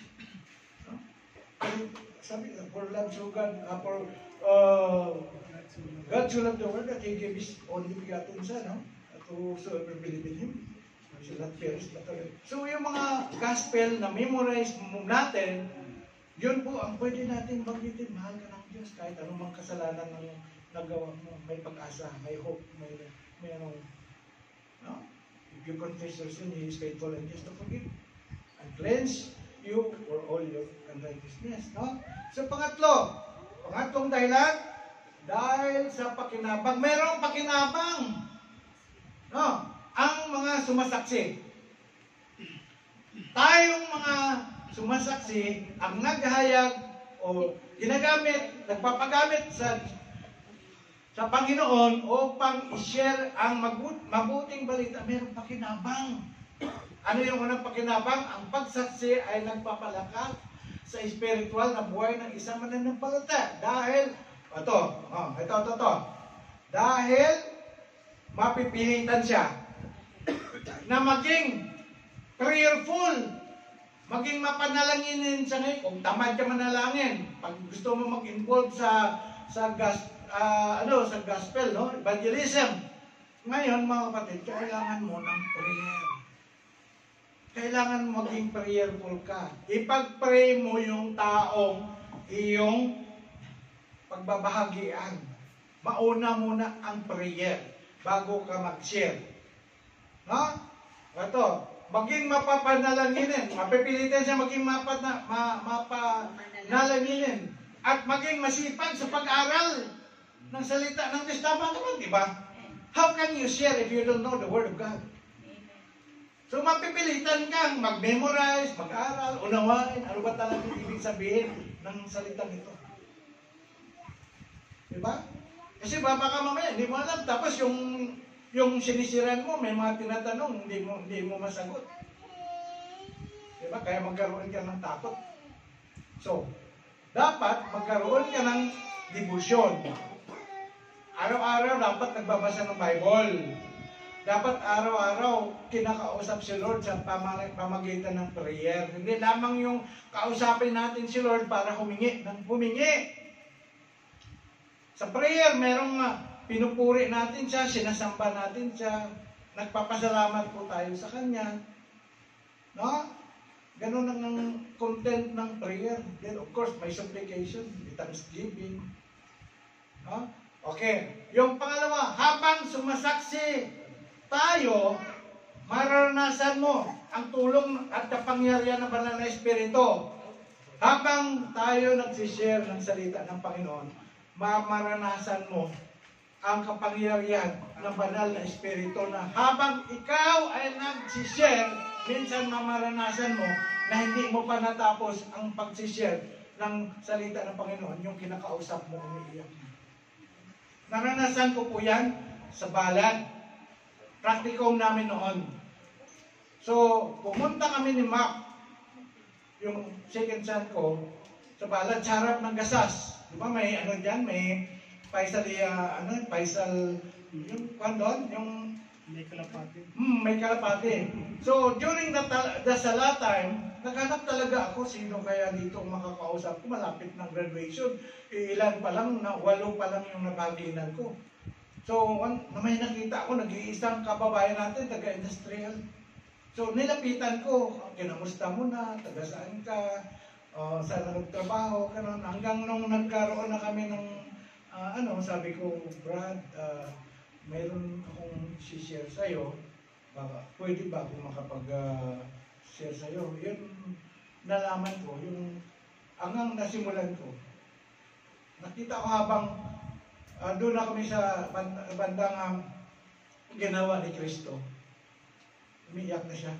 No? Sabi, for love so God, God so loved the world that He gave His only begotten Son, no? To whosoever believe in Him, shall not perish but have. So yung mga gospel na memorize natin, yun po ang pwede natin banggitin. Mahal ka ng Diyos kahit anumang kasalanan ng nagawa mo. May pag-asa, may hope, may no? If you confess your sin, He is faithful and just to forgive and cleanse you for all your unrighteousness. No? So pangatlong dahilan, dahil sa pakinabang. Merong pakinabang. No? Ang mga sumasaksi. Tayong mga sumasaksi, ang naghahayag o nagpapagamit sa Panginoon upang i-share ang mabuting balita, mayroong pakinabang. Ano yung unang pakinabang? Ang pagsaksi ay nagpapalakas sa spiritual na buhay ng isang mananampalataya. Dahil, ito. Dahil mapipilitan siya na maging prayerful, maging mapanalanginin siya ngayon. Kung tamad ka manalangin, pag gusto mo mag-involve sa gospel, no? Evangelism. Ngayon, mga kapatid, kailangan mo ng prayer. Kailangan maging prayerful ka. Ipag-pray mo yung taong iyong pagbabahagian. Mauna muna ang prayer bago ka mag-share. No? Ito, maging mapapanalanginin. Mapipilitan siya maging mapanalanginin. At maging masipag sa pag-aral ng salita ng Diyos. Tama naman, di ba? How can you share if you don't know the Word of God? So mapipilitan kang mag-memorize, mag-aral, unawain, ano ba talagang ibig sabihin ng salitang ito. Di ba? Kasi baka mamaya, hindi mo alam. Tapos yung sinisiran mo, may mga tinatanong, hindi mo masagot. Diba? Kaya magkaroon ka ng takot. So, dapat magkaroon ka ng debosyon. Araw-araw dapat nagbabasa ng Bible. Dapat araw-araw kinakausap si Lord sa pamagitan ng prayer. Hindi lamang yung kausapin natin si Lord para humingi. Sa prayer, merong pinupuri natin siya, sinasamba natin siya, nagpapasalamat po tayo sa Kanya. No? Ganun ang content ng prayer. Then of course, may supplication, may thanksgiving. No? Okay. Yung pangalawa, habang sumasaksi tayo, mararanasan mo ang tulong at kapangyarihan ng Banal na Espiritu. Habang tayo nagsishare ng salita ng Panginoon, maranasan mo ang kapangyarihan ng Banal na Espiritu na habang ikaw ay nagsishare, minsan mamaranasan mo na hindi mo pa natapos ang pagsishare ng salita ng Panginoon, yung kinakausap mo umiiyak. Naranasan ko po yan sa Balad. Practicum namin noon. So, pumunta kami ni Mac, yung second son ko, sa Balad, sa harap ng gasas. Diba may ano dyan, may Faisal, yung kandon, yung May kalapati. may kalapati. So, during the sala time, naghanap talaga ako sino kaya dito makakausap ko. Malapit ng graduation. Ilan pa lang, 8 pa lang yung nabaginan ko. So, may nakita ako, nag-iisang kababayan natin, taga-industrial. So, nilapitan ko, kinamusta mo na, taga saan ka, saan nagtrabaho, ganun. Hanggang nung nagkaroon na kami ng, sabi ko, Brad, mayroon akong share sa'yo, pwede ba akong makapag-share sa'yo? Yun, nalaman ko, yung hanggang nasimulan ko. Nakita ko habang doon na kami sa bandang ginawa ni Kristo. Umiiyak na siya.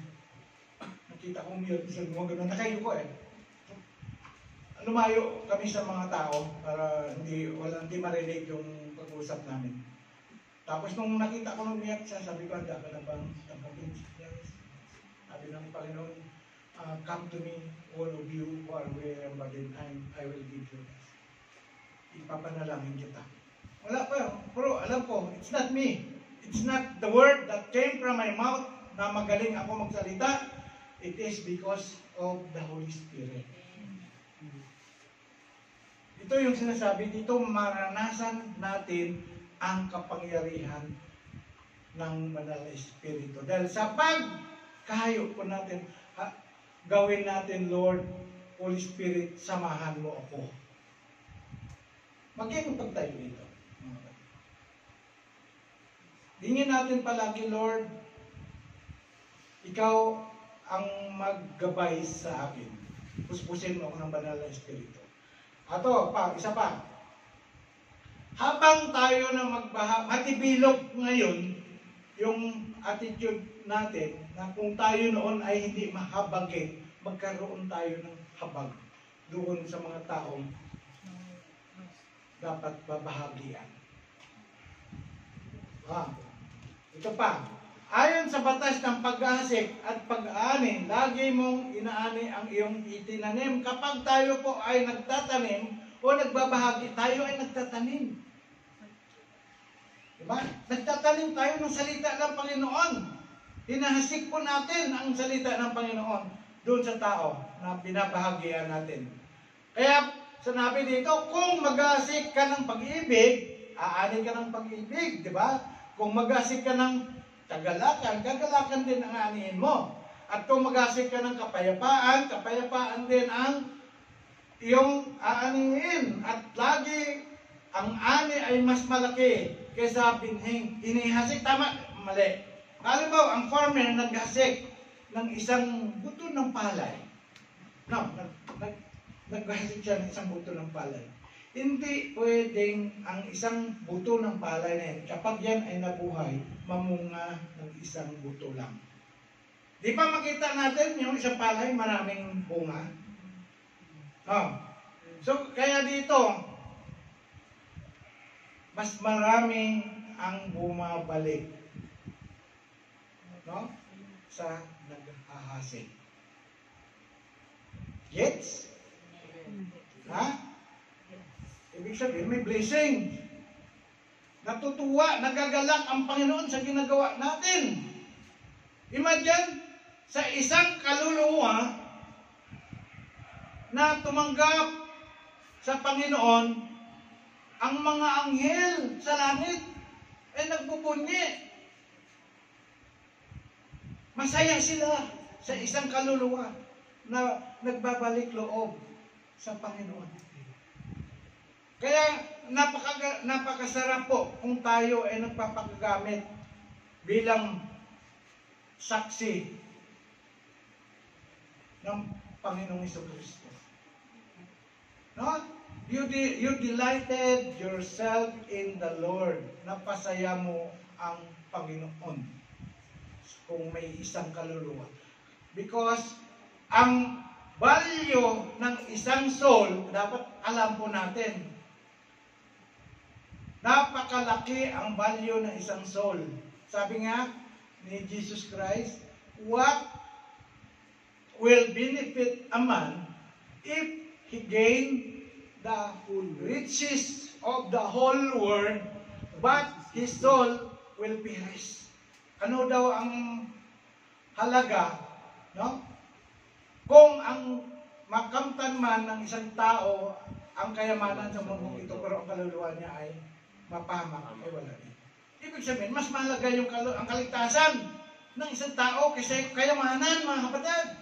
Nakita ko umiiyak siya, gumagano. Nakayuko eh. Lumayo kami sa mga tao para hindi marinig yung pag-uusap namin. Tapos nung nakita ko umiiyak siya, sabi ko, handa ka na bang tampagin siya? Sabi ng Panginoon, come to me, all of you who are weary and burdened, I will give you rest. Ipapanalangin kita. Wala pa, pero alam ko, it's not me. It's not the word that came from my mouth na magaling ako magsalita. It is because of the Holy Spirit. Ito yung sinasabi dito, maranasan natin ang kapangyarihan ng Banal na Espiritu. Dahil sa pagkahayo po natin, gawin natin, Lord, Holy Spirit, samahan mo ako. Maging pagtayo dito. Hingin natin palagi, Lord, ikaw ang maggabay sa akin. Puspusin mo ako ng Banal na Espiritu. Ato, isa pa. Habang tayo na matibilog ngayon, yung attitude natin, na kung tayo noon ay hindi mahabagin, magkaroon tayo ng habag doon sa mga taong dapat babahagian. Ito pa. Ayon sa batas ng pag-aasik at pag-aani, lagi mong inaani ang iyong itinanim. Kapag tayo po ay nagtatanim o nagbabahagi, tayo ay nagtatanim. Diba? Nagtatanim tayo ng salita ng Panginoon. Hinahasik po natin ang salita ng Panginoon doon sa tao na binabahagian natin. Kaya sinabi dito, kung mag-aasik ka ng pag-ibig, aani ka ng pag-ibig, di ba? Kung mag-aasik ka ng kagalakan, gagalakan din ang aanihin mo. At kung mag-aasik ka ng kapayapaan, kapayapaan din ang iyong aanihin. At lagi, ang ani ay mas malaki kaysa binhing. Hinihasik, tama, mali. Halimbawa, ang farmer naghasik ng isang buto ng palay. No, naghasik siya ng isang buto ng palay. Hindi pwedeng ang isang buto ng palay na yan, kapag yan ay nabuhay, mamunga ng isang buto lang. Di ba makita natin yung isang palay, maraming bunga? So, kaya dito, mas marami ang bumabalik, no? Sa naghahasik. Gets? Ha? Ibig sabihin, may blessing. Natutuwa, nagagalak ang Panginoon sa ginagawa natin. Imagine, sa isang kaluluwa na tumanggap sa Panginoon, ang mga anghel sa langit ay nagbubunyi. Masaya sila sa isang kaluluwa na nagbabalik loob sa Panginoon. Kaya napakasarap po kung tayo ay nagpapagagamit bilang saksi ng Panginoong Jesucristo. No? You delighted yourself in the Lord. Napasaya mo ang Panginoon kung may isang kaluluwa. Because ang value ng isang soul, dapat alam po natin, napakalaki ang value ng isang soul. Sabi nga ni Jesus Christ, what will benefit a man if he gain the riches of the whole world, but his soul will perish? Ano daw ang halaga, no? Kung ang makamtan man ng isang tao ang kayamanan sa mundong ito, pero ang kaluluwa niya ay mapahamak, ay wala rin. Ibig sabihin, mas mahalaga yung ang kaligtasan ng isang tao kaysa kayamanan, mga kapatid.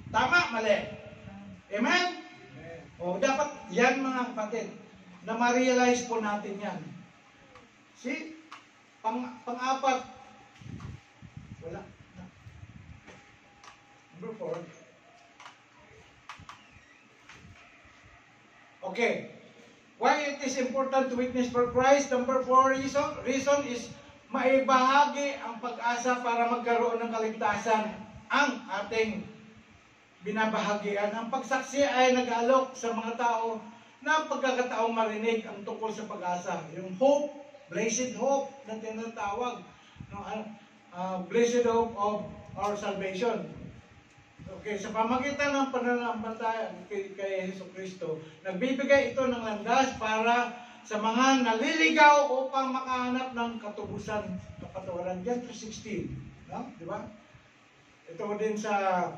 Tama, mali. Amen? O, dapat yan, mga kapatid, na ma-realize po natin yan. See? Pang-apat, wala. Number 4. Okay. Why it is important to witness for Christ? Number 4 reason is maibahagi ang pag-asa para magkaroon ng kaligtasan ang ating binabahagian. Ang pagsaksi ay nag-aalok sa mga tao na pagkakataong marinig ang tungkol sa pag-asa. Yung hope, blessed hope na tinatawag. Blessed hope of our salvation. Okay, sa pamagitan ng pananampalataya kay Jesucristo, nagbibigay ito ng landas para sa mga naliligaw upang makahanap ng katubusan, kapatawaran. John 3:16, no? Di ba? Ito din sa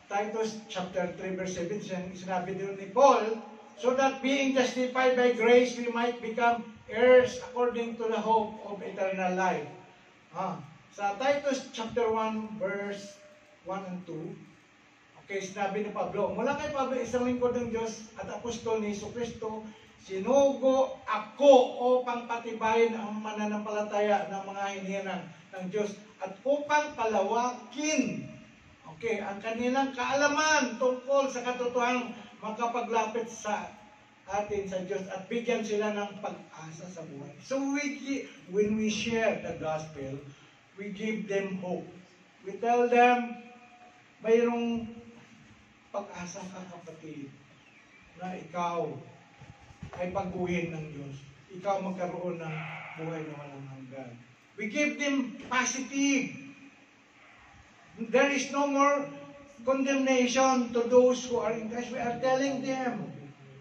Titus chapter 3 verse 7, sinabi din ni Paul, so that being justified by grace, we might become heirs according to the hope of eternal life. Sa Titus chapter 1 verse 1 and 2, okay, sinabi ni Pablo, mula kay Pablo, isang lingkod ng Diyos at apostol ni Jesucristo, sinugo ako upang patibayin ang mananampalataya ng mga hinirang ng Diyos at upang palawakin, okay, ang kanilang kaalaman tungkol sa katotohanang makapaglapit sa atin sa Diyos at bigyan sila ng pag-asa sa buhay. So when we share the gospel, we give them hope. We tell them, mayroong pag-asa ka, kapatid, na ikaw ay pag-uhin ng Diyos. Ikaw magkaroon ng buhay na walang hanggan. We give them positive. There is no more condemnation to those who are in Christ. We are telling them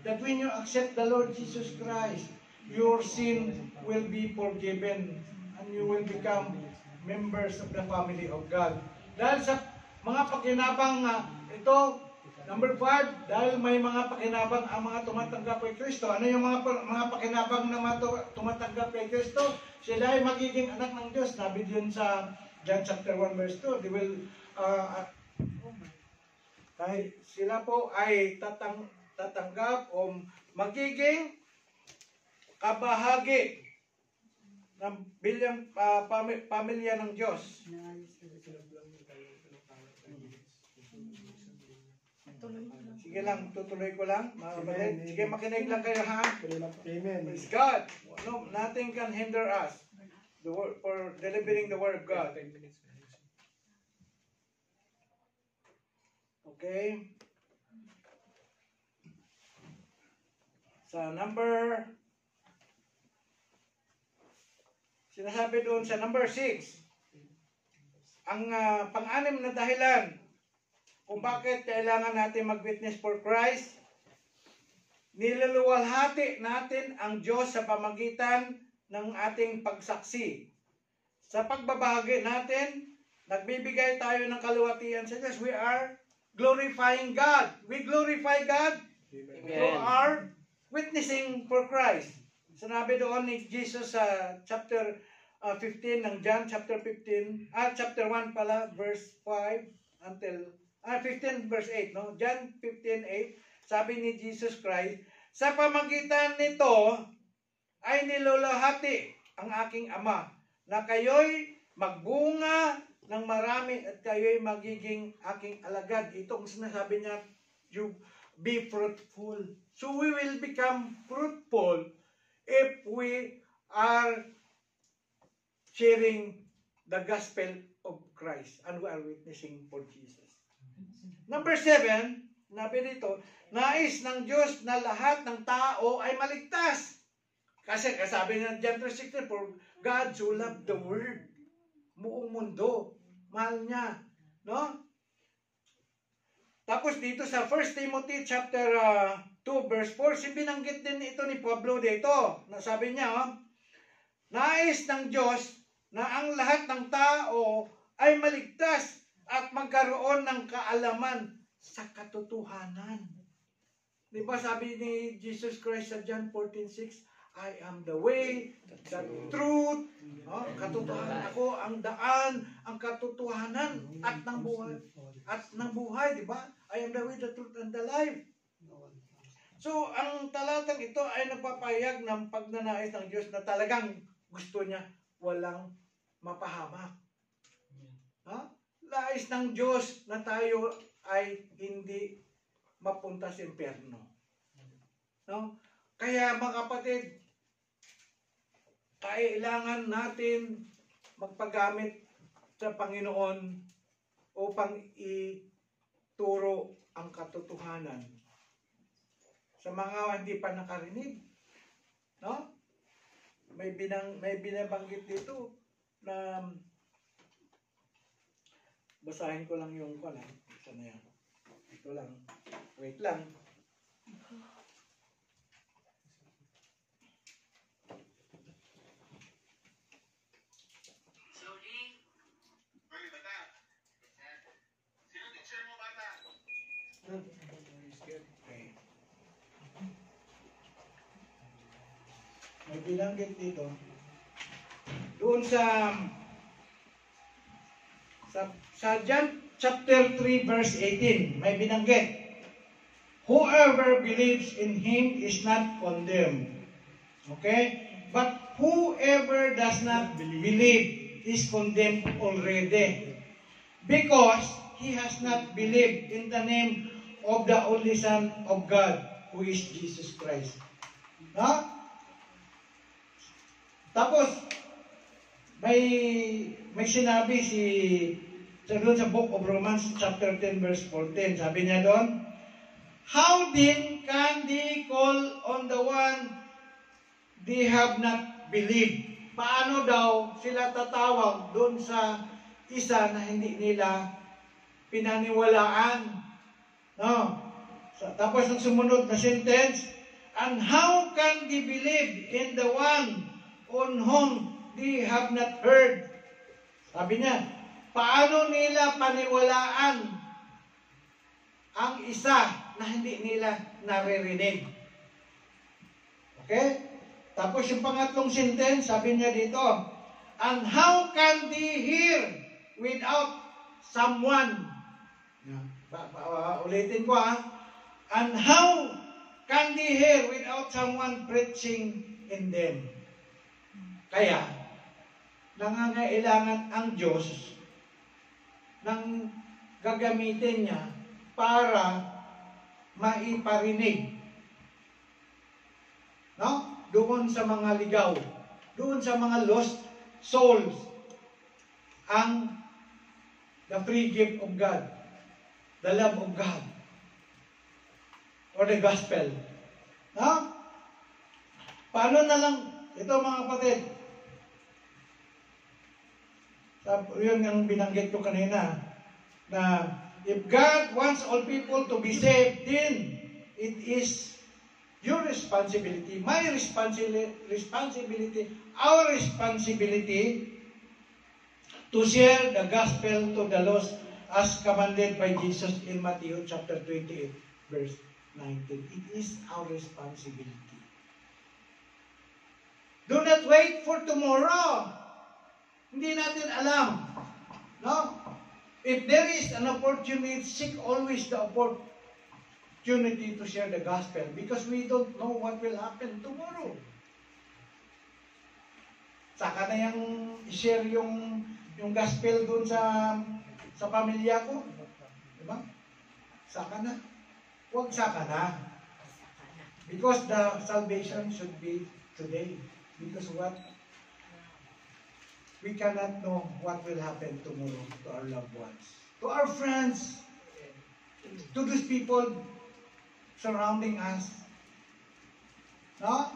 that when you accept the Lord Jesus Christ, your sin will be forgiven and you will become members of the family of God. Dahil sa mga pakinabang ito, number 5, dahil may mga pakinabang ang mga tumatanggap kay Kristo. Ano yung mga pakinabang na mga tumatanggap kay Kristo? Sila ay magiging anak ng Diyos. Sabi diyon sa John chapter 1 verse 2, they will sila po ay tatanggap o magiging kabahagi ng bilang pamilya ng Diyos. Sige lang, tutuloy ko lang. Sige, makinig lang kayo, ha? Amen. Praise God. No, nothing can hinder us for delivering the word of God. Okay? Sa number Sinasabi doon sa number 6, ang pang-anim na dahilan kung bakit kailangan natin mag-witness for Christ, niluluwalhati natin ang Diyos sa pamagitan ng ating pagsaksi. Sa pagbabahagi natin, nagbibigay tayo ng kaluwatian sa Diyos. We are glorifying God. We glorify God through our witnessing for Christ. Sinabi doon ni Jesus sa chapter 15 ng John, chapter 1 pala, verse 5 until 15 verse 8, no? John 15:8, sabi ni Jesus Christ, sa pamagitan nito ay nilulahati ang aking Ama na kayo'y magbunga ng marami at kayo'y magiging aking alagad. Itong sinasabi niya, you be fruitful. So we will become fruitful if we are sharing the gospel of Christ and we are witnessing for Jesus. Number 7, nabi dito, nais ng Diyos na lahat ng tao ay maligtas. Kasi kasabi ng John 3:16, for God so loved the world, buong mundo, mahal niya, no? Tapos dito sa 1 Timothy chapter 2 verse 4, binanggit din ito ni Pablo dito. Nasabi niya, nais ng Diyos na ang lahat ng tao ay maligtas at magkaroon ng kaalaman sa katotohanan. Di ba sabi ni Jesus Christ sa John 14:6, I am the way, the truth, katotohanan. Ako ang daan, ang katotohanan at ng buhay. At ng buhay, di ba? I am the way, the truth, and the life. So, ang talatang ito ay nagpapahayag ng pagnanais ng Diyos na talagang gusto niya walang mapahamak. Nais ng Diyos na tayo ay hindi mapunta sa impyerno. No? Kaya mga kapatid, kailangan natin magpagamit sa Panginoon upang ituro ang katotohanan sa mga hindi pa nakarinig. No? May binabanggit dito na basahin ko lang yung ko na. Isa na yan. Ito lang. Wait lang. Okay. May binanggit dito. Doon sa John chapter 3 verse 18, may binanggit. Whoever believes in him is not condemned. Okay? But whoever does not believe is condemned already. Because he has not believed in the name of the only Son of God, who is Jesus Christ. No? Tapos, may sinabi doon sa Book of Romans, chapter 10, verse 14. Sabi niya doon, how then can they call on the one they have not believed? Paano daw sila tatawag doon sa isa na hindi nila pinaniwalaan? No? Tapos ang sumunod na sentence, and how can they believe in the one on whom they have not heard? Sabi niya, paano nila paniwalaan ang isa na hindi nila naririnig? Okay? Tapos yung pangatlong sentence, sabi niya dito, and how can they hear without someone? Ulitin ko and how can they hear without someone preaching in them? Kaya, nangangailangan ang Diyos ng gagamitin niya para maiparinig, no? Doon sa mga ligaw, doon sa mga lost souls, ang the free gift of God, the love of God, or the gospel. No? Paano na lang, ito mga kapatid, Yun ang binanggit ko kanina, na if God wants all people to be saved, then it is your responsibility, my responsibility, our responsibility to share the gospel to the lost as commanded by Jesus in Matthew chapter 28, verse 19. It is our responsibility. Do not wait for tomorrow. Hindi natin alam. No? If there is an opportunity, seek always the opportunity to share the gospel because we don't know what will happen tomorrow. Saka na yung i-share yung gospel doon sa pamilya ko. Diba? Saka na. Huwag saka na. Because the salvation should be today. Because what? We cannot know what will happen tomorrow to our loved ones, to our friends, to those people surrounding us. No?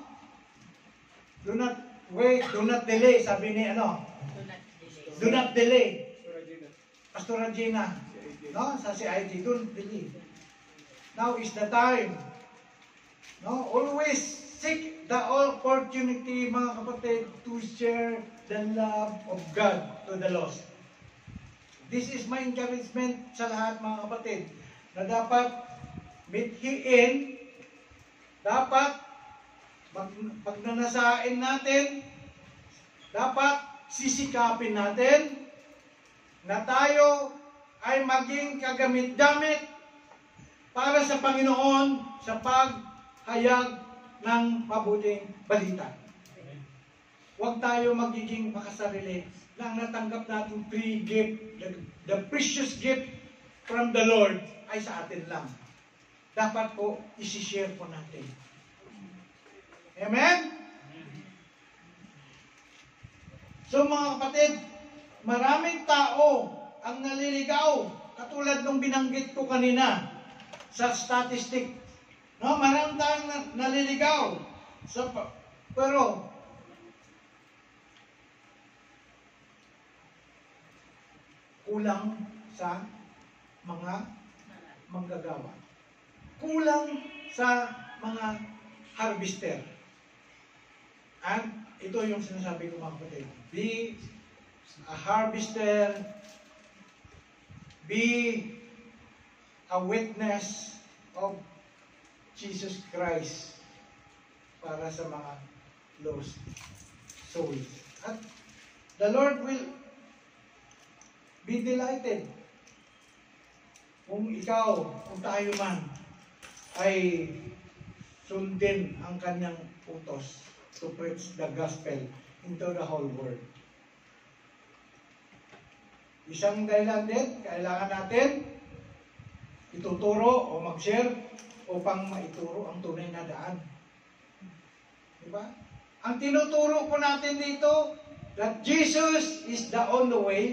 Do not wait, do not delay, sabi ni ano? Do not delay. Pastor Regina, no? Sa CIT, don't delay. Now is the time. No? Always seek the opportunity, mga kapatid, to share the love of God to the lost. This is my encouragement sa lahat, mga kapatid, na dapat mithiin, dapat pagnanasain natin, dapat sisikapin natin na tayo ay maging kagamit-gamit para sa Panginoon sa paghayag ng mabuting balita. Huwag tayo magiging makasarili na ang natanggap natin free gift, the precious gift from the Lord ay sa atin lang. Dapat po isi-share po natin. Amen? So mga kapatid, maraming tao ang naliligaw, katulad nung binanggit ko kanina sa statistic. No, maraming tao naliligaw. Pero kulang sa mga manggagawa. Kulang sa mga harvester. At ito yung sinasabi ko, mga kapatid. Be a harvester. Be a witness of Jesus Christ para sa mga lost souls. At the Lord will be delighted kung ikaw, kung tayo man, ay sundin ang kanyang utos to preach the gospel into the whole world. Isang dahilan din, kailangan natin ituturo o mag-share upang maituro ang tunay na daan. Diba? Ang tinuturo po natin dito, that Jesus is the only way.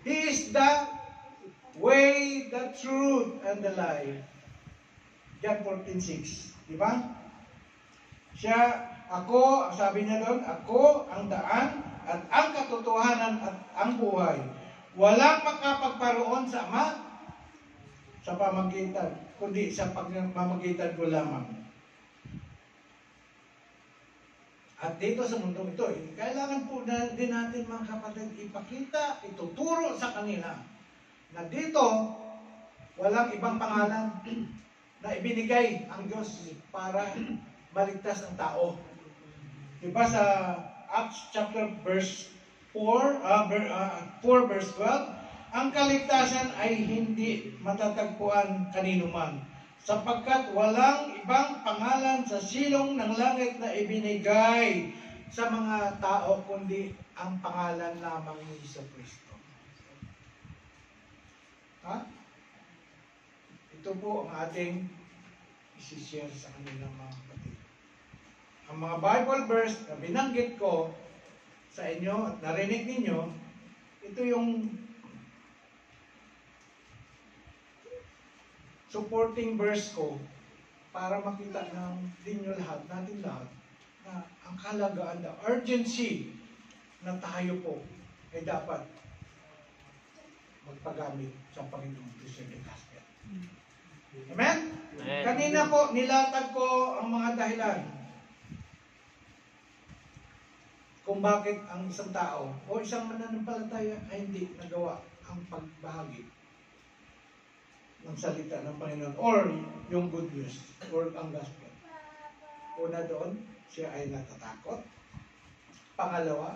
He is the way, the truth, and the life. John 14:6. Diba? Siya, ako, ang sabi niya doon, ako ang daan at ang katotohanan at ang buhay. Walang makapagparoon sa Ama sa pamagitan, kundi sa pamamagitan ko lamang. At dito sa mundong ito, kailangan po din natin, mga kapatid, ipakita, ituturo sa kanila na dito walang ibang pangalan na ibinigay ang Diyos para maligtas ang tao. Diba sa Acts chapter verse 4 verse 12, ang kaligtasan ay hindi matatagpuan kanino man, sapagkat walang ibang pangalan sa silong ng langit na ibinigay sa mga tao kundi ang pangalan lamang ni Jesucristo. Ha? Ito po ang ating isi-share sa kanilang mga kapatid. Ang mga Bible verse na binanggit ko sa inyo at narinig ninyo, ito yung supporting verse ko para makita natin lahat na ang kahalagaan, the urgency na tayo po ay dapat magpagamit sa Panginoon to share the gospel. Amen? Amen. Kanina po, nilatag ko ang mga dahilan kung bakit ang isang tao o isang mananampalataya ay hindi nagawa ang pagbahagi ng salita ng Panginoon or yung good news or ang gospel. Una doon, siya ay natatakot. Pangalawa,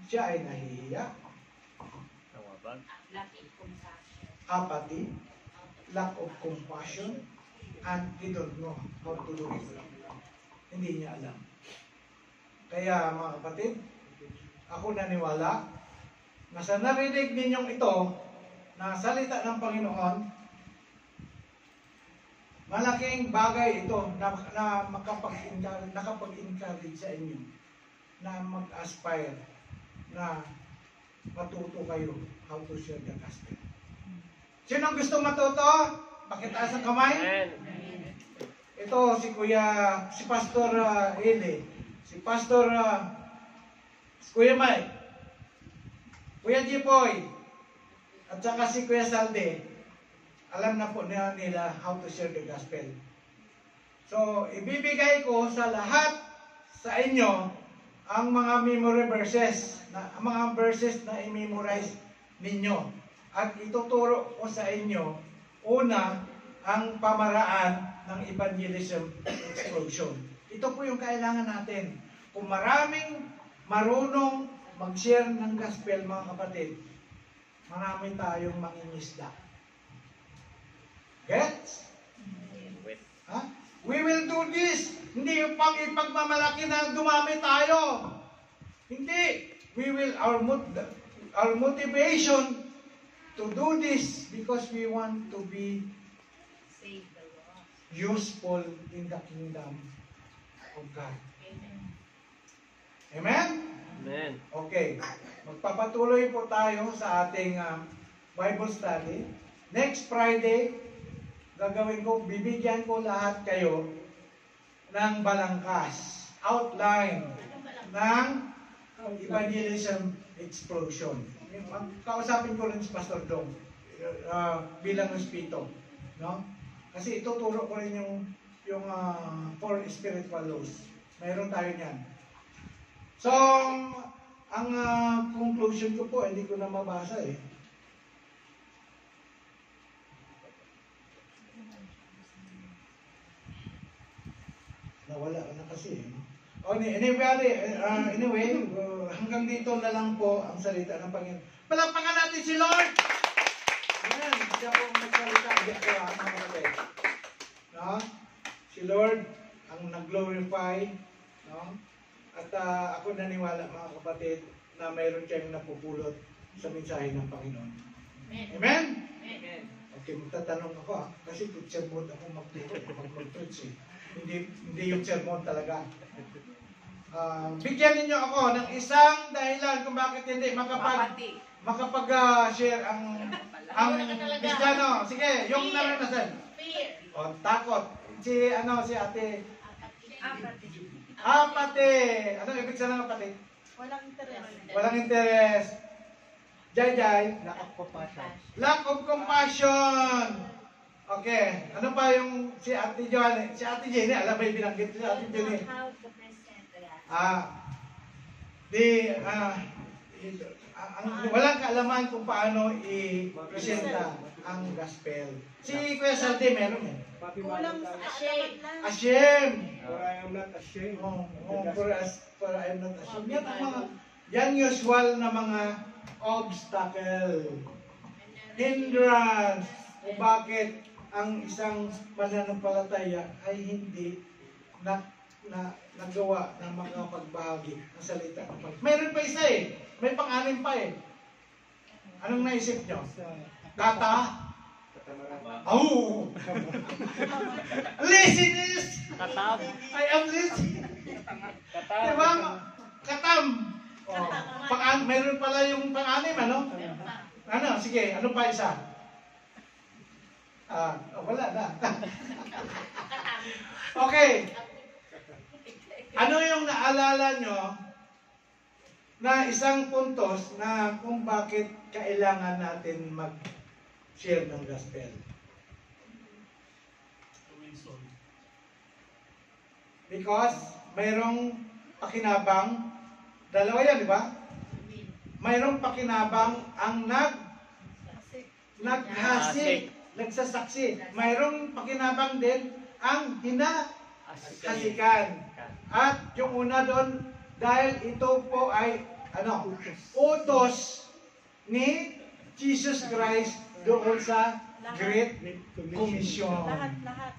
siya ay nahihiya. Apathy, lack of compassion, and he don't know how to do it. Hindi niya alam. Kaya mga kapatid, ako naniwala na sa narinig ninyong ito na salita ng Panginoon, malaking bagay ito na nakapag-encourage sa inyo na mag-aspire na matuto kayo how to share the gospel. Sino gusto matuto? Pakitaas ang kamay. Amen. Ito si Pastor Eli, si Pastor Kuya Mike, Kuya Jipoy, at saka si Kuya Salde. Alam na po nila how to share the gospel. So, ibibigay ko sa lahat sa inyo ang mga memory verses, ang mga verses na i-memorize ninyo. At ituturo ko sa inyo, una, ang pamaraan ng evangelism explosion. Ito po yung kailangan natin. Kung maraming marunong mag-share ng gospel, mga kapatid, marami tayong mangingisda. Gets? Ha? We will do this. Hindi yung ipagmamalaki na dumami tayo. Hindi. Our motivation to do this because we want to be useful in the kingdom of God. Amen? Amen. Okay. Magpapatuloy po tayo sa ating Bible study. Next Friday, bibigyan ko lahat kayo ng balangkas, outline ng evangelism explosion. Kausapin ko rin si Pastor Dong bilang Espiritu, no? Kasi ituturo ko rin yung four spiritual laws. Mayroon tayo niyan. So, ang conclusion ko po, hindi ko na mabasa eh. Nawala ka na kasi. Anyway, hanggang dito na lang po ang salita ng Panginoon. Palakpakan natin si Lord! Amen. Siya po ang nagsalita. Hindi ako mga kapatid. No? Si Lord ang nag-glorify. No? At ako naniwala mga kapatid na mayroon kayong napupulot sa mensahe ng Panginoon. Amen? Amen. Okay, magtatanong ako kasi teacher mode ako mag-preach eh. Hindi yung sermon talaga. Bigyan ninyo ako ng isang dahilan kung bakit hindi makapag-share ang Kristiyano. Sige, yung naranasan. O, takot. Si ate. Apate. Ano ibig sabihin ng apate? Walang interes. Jai. Lack of compassion. Okay. Ano pa yung si Ate Joanne? Si Ate Jenny, alam ba yung binanggit si Ate Jenny? Walang kaalaman kung paano i-presenta ang gospel. Si Kuya Salde meron eh. Kulang sa Ashamed. For I am not ashamed. For I am not ashamed. Yan usual na mga obstacle. Hindrance. Kung bakit ang isang mananampalataya ay hindi nagawa ng makapagbahagi ng salita ng Panginoon. Mayroon pa isa eh. May pang-anim pa eh. Anong naisip nyo? Kata? Oh! Laziness! Katam. I am lazy. Katam. Diba? Katam. Oh, mayroon pala yung pang-anim, ano? Ano? Sige, ano pa isa? Wala na. Okay. Ano yung naalala nyo na isang puntos na kung bakit kailangan natin mag-share ng gospel. Because mayroong pakinabang, dalawa yan, di ba? Mayroong pakinabang ang naghasik, nagsasaksi. Mayroong pakinabang din ang hinahasikan. At yung una doon, dahil ito po ay utos ni Jesus Christ doon sa Great Commission. Lahat.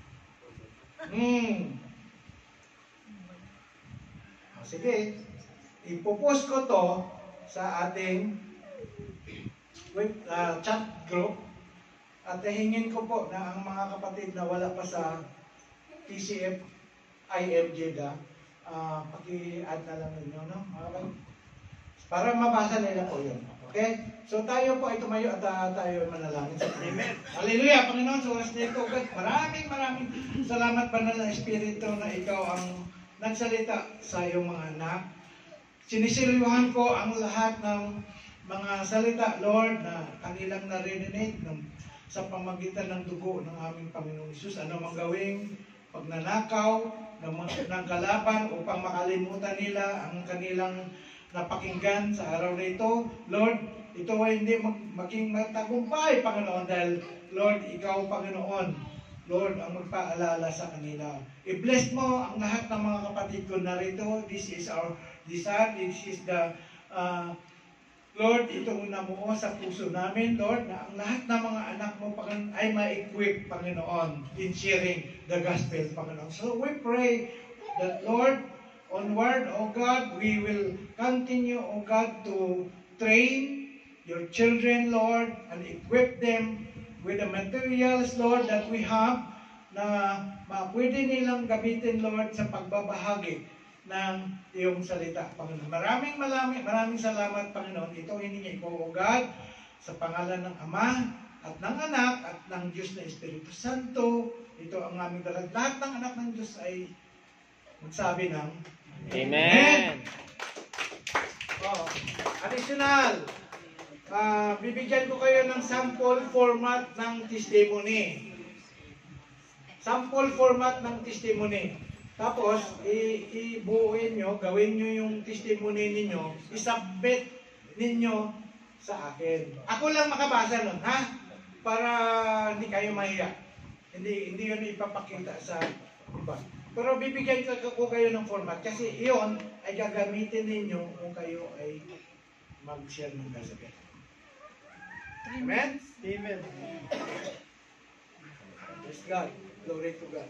Sige, ipopost ko to sa ating chat group at hingin ko po na ang mga kapatid na wala pa sa PCF IMJ paki-add na lang ninyo, no? Para mabasa nila po yun. Okay? So tayo po ay tumayo at tayo manalangin sa Amen. Hallelujah! Panginoon, sa oras na ito, maraming salamat, Banal na Espiritu, na ikaw ang nagsalita sa iyong mga anak. Sinisiluhan ko ang lahat ng mga salita, Lord, na kanilang narinig sa pamagitan ng dugo ng aming Panginoon Hesus. Ano mang gawing pagnanakaw ng kalaban upang makalimutan nila ang kanilang napakinggan sa araw na ito. Lord, ito ay hindi maging matagumpay, Panginoon, dahil Lord, ikaw, Panginoon, Lord, ang magpaalala sa kanila. I-bless mo ang lahat ng mga kapatid ko narito. This is our desire. This is the Lord, itong namuo sa puso namin, Lord, na ang lahat ng mga anak mo, Panginoon, ay ma-equip, Panginoon, in sharing the gospel, Panginoon. So we pray that, Lord, onward, O God, we will continue, O God, to train your children, Lord, and equip them with the materials, Lord, that we have, na pwede nilang gamitin, Lord, sa pagbabahagi ng iyong salita, Panginoon. Maraming salamat, Panginoon. Ito hiningi ko, O God, sa pangalan ng Ama, at ng Anak, at ng Diyos na Espiritu Santo. Ito ang aming dalag. Lahat ng anak ng Diyos ay magsabi ng Amen. Additional, bibigyan ko kayo ng sample format ng testimony. Sample format ng testimony. Tapos, ibuuin nyo, gawin nyo yung testimony ninyo, isubmit ninyo sa akin. Ako lang makabasa nun, ha? Para hindi kayo mahiya. Hindi yun ipapakita sa iba. Pero bibigyan ko kayo ng format kasi iyon ay gagamitin ninyo kung kayo ay mag-share ng gospel. Amen? Amen. Praise God. Glory to God.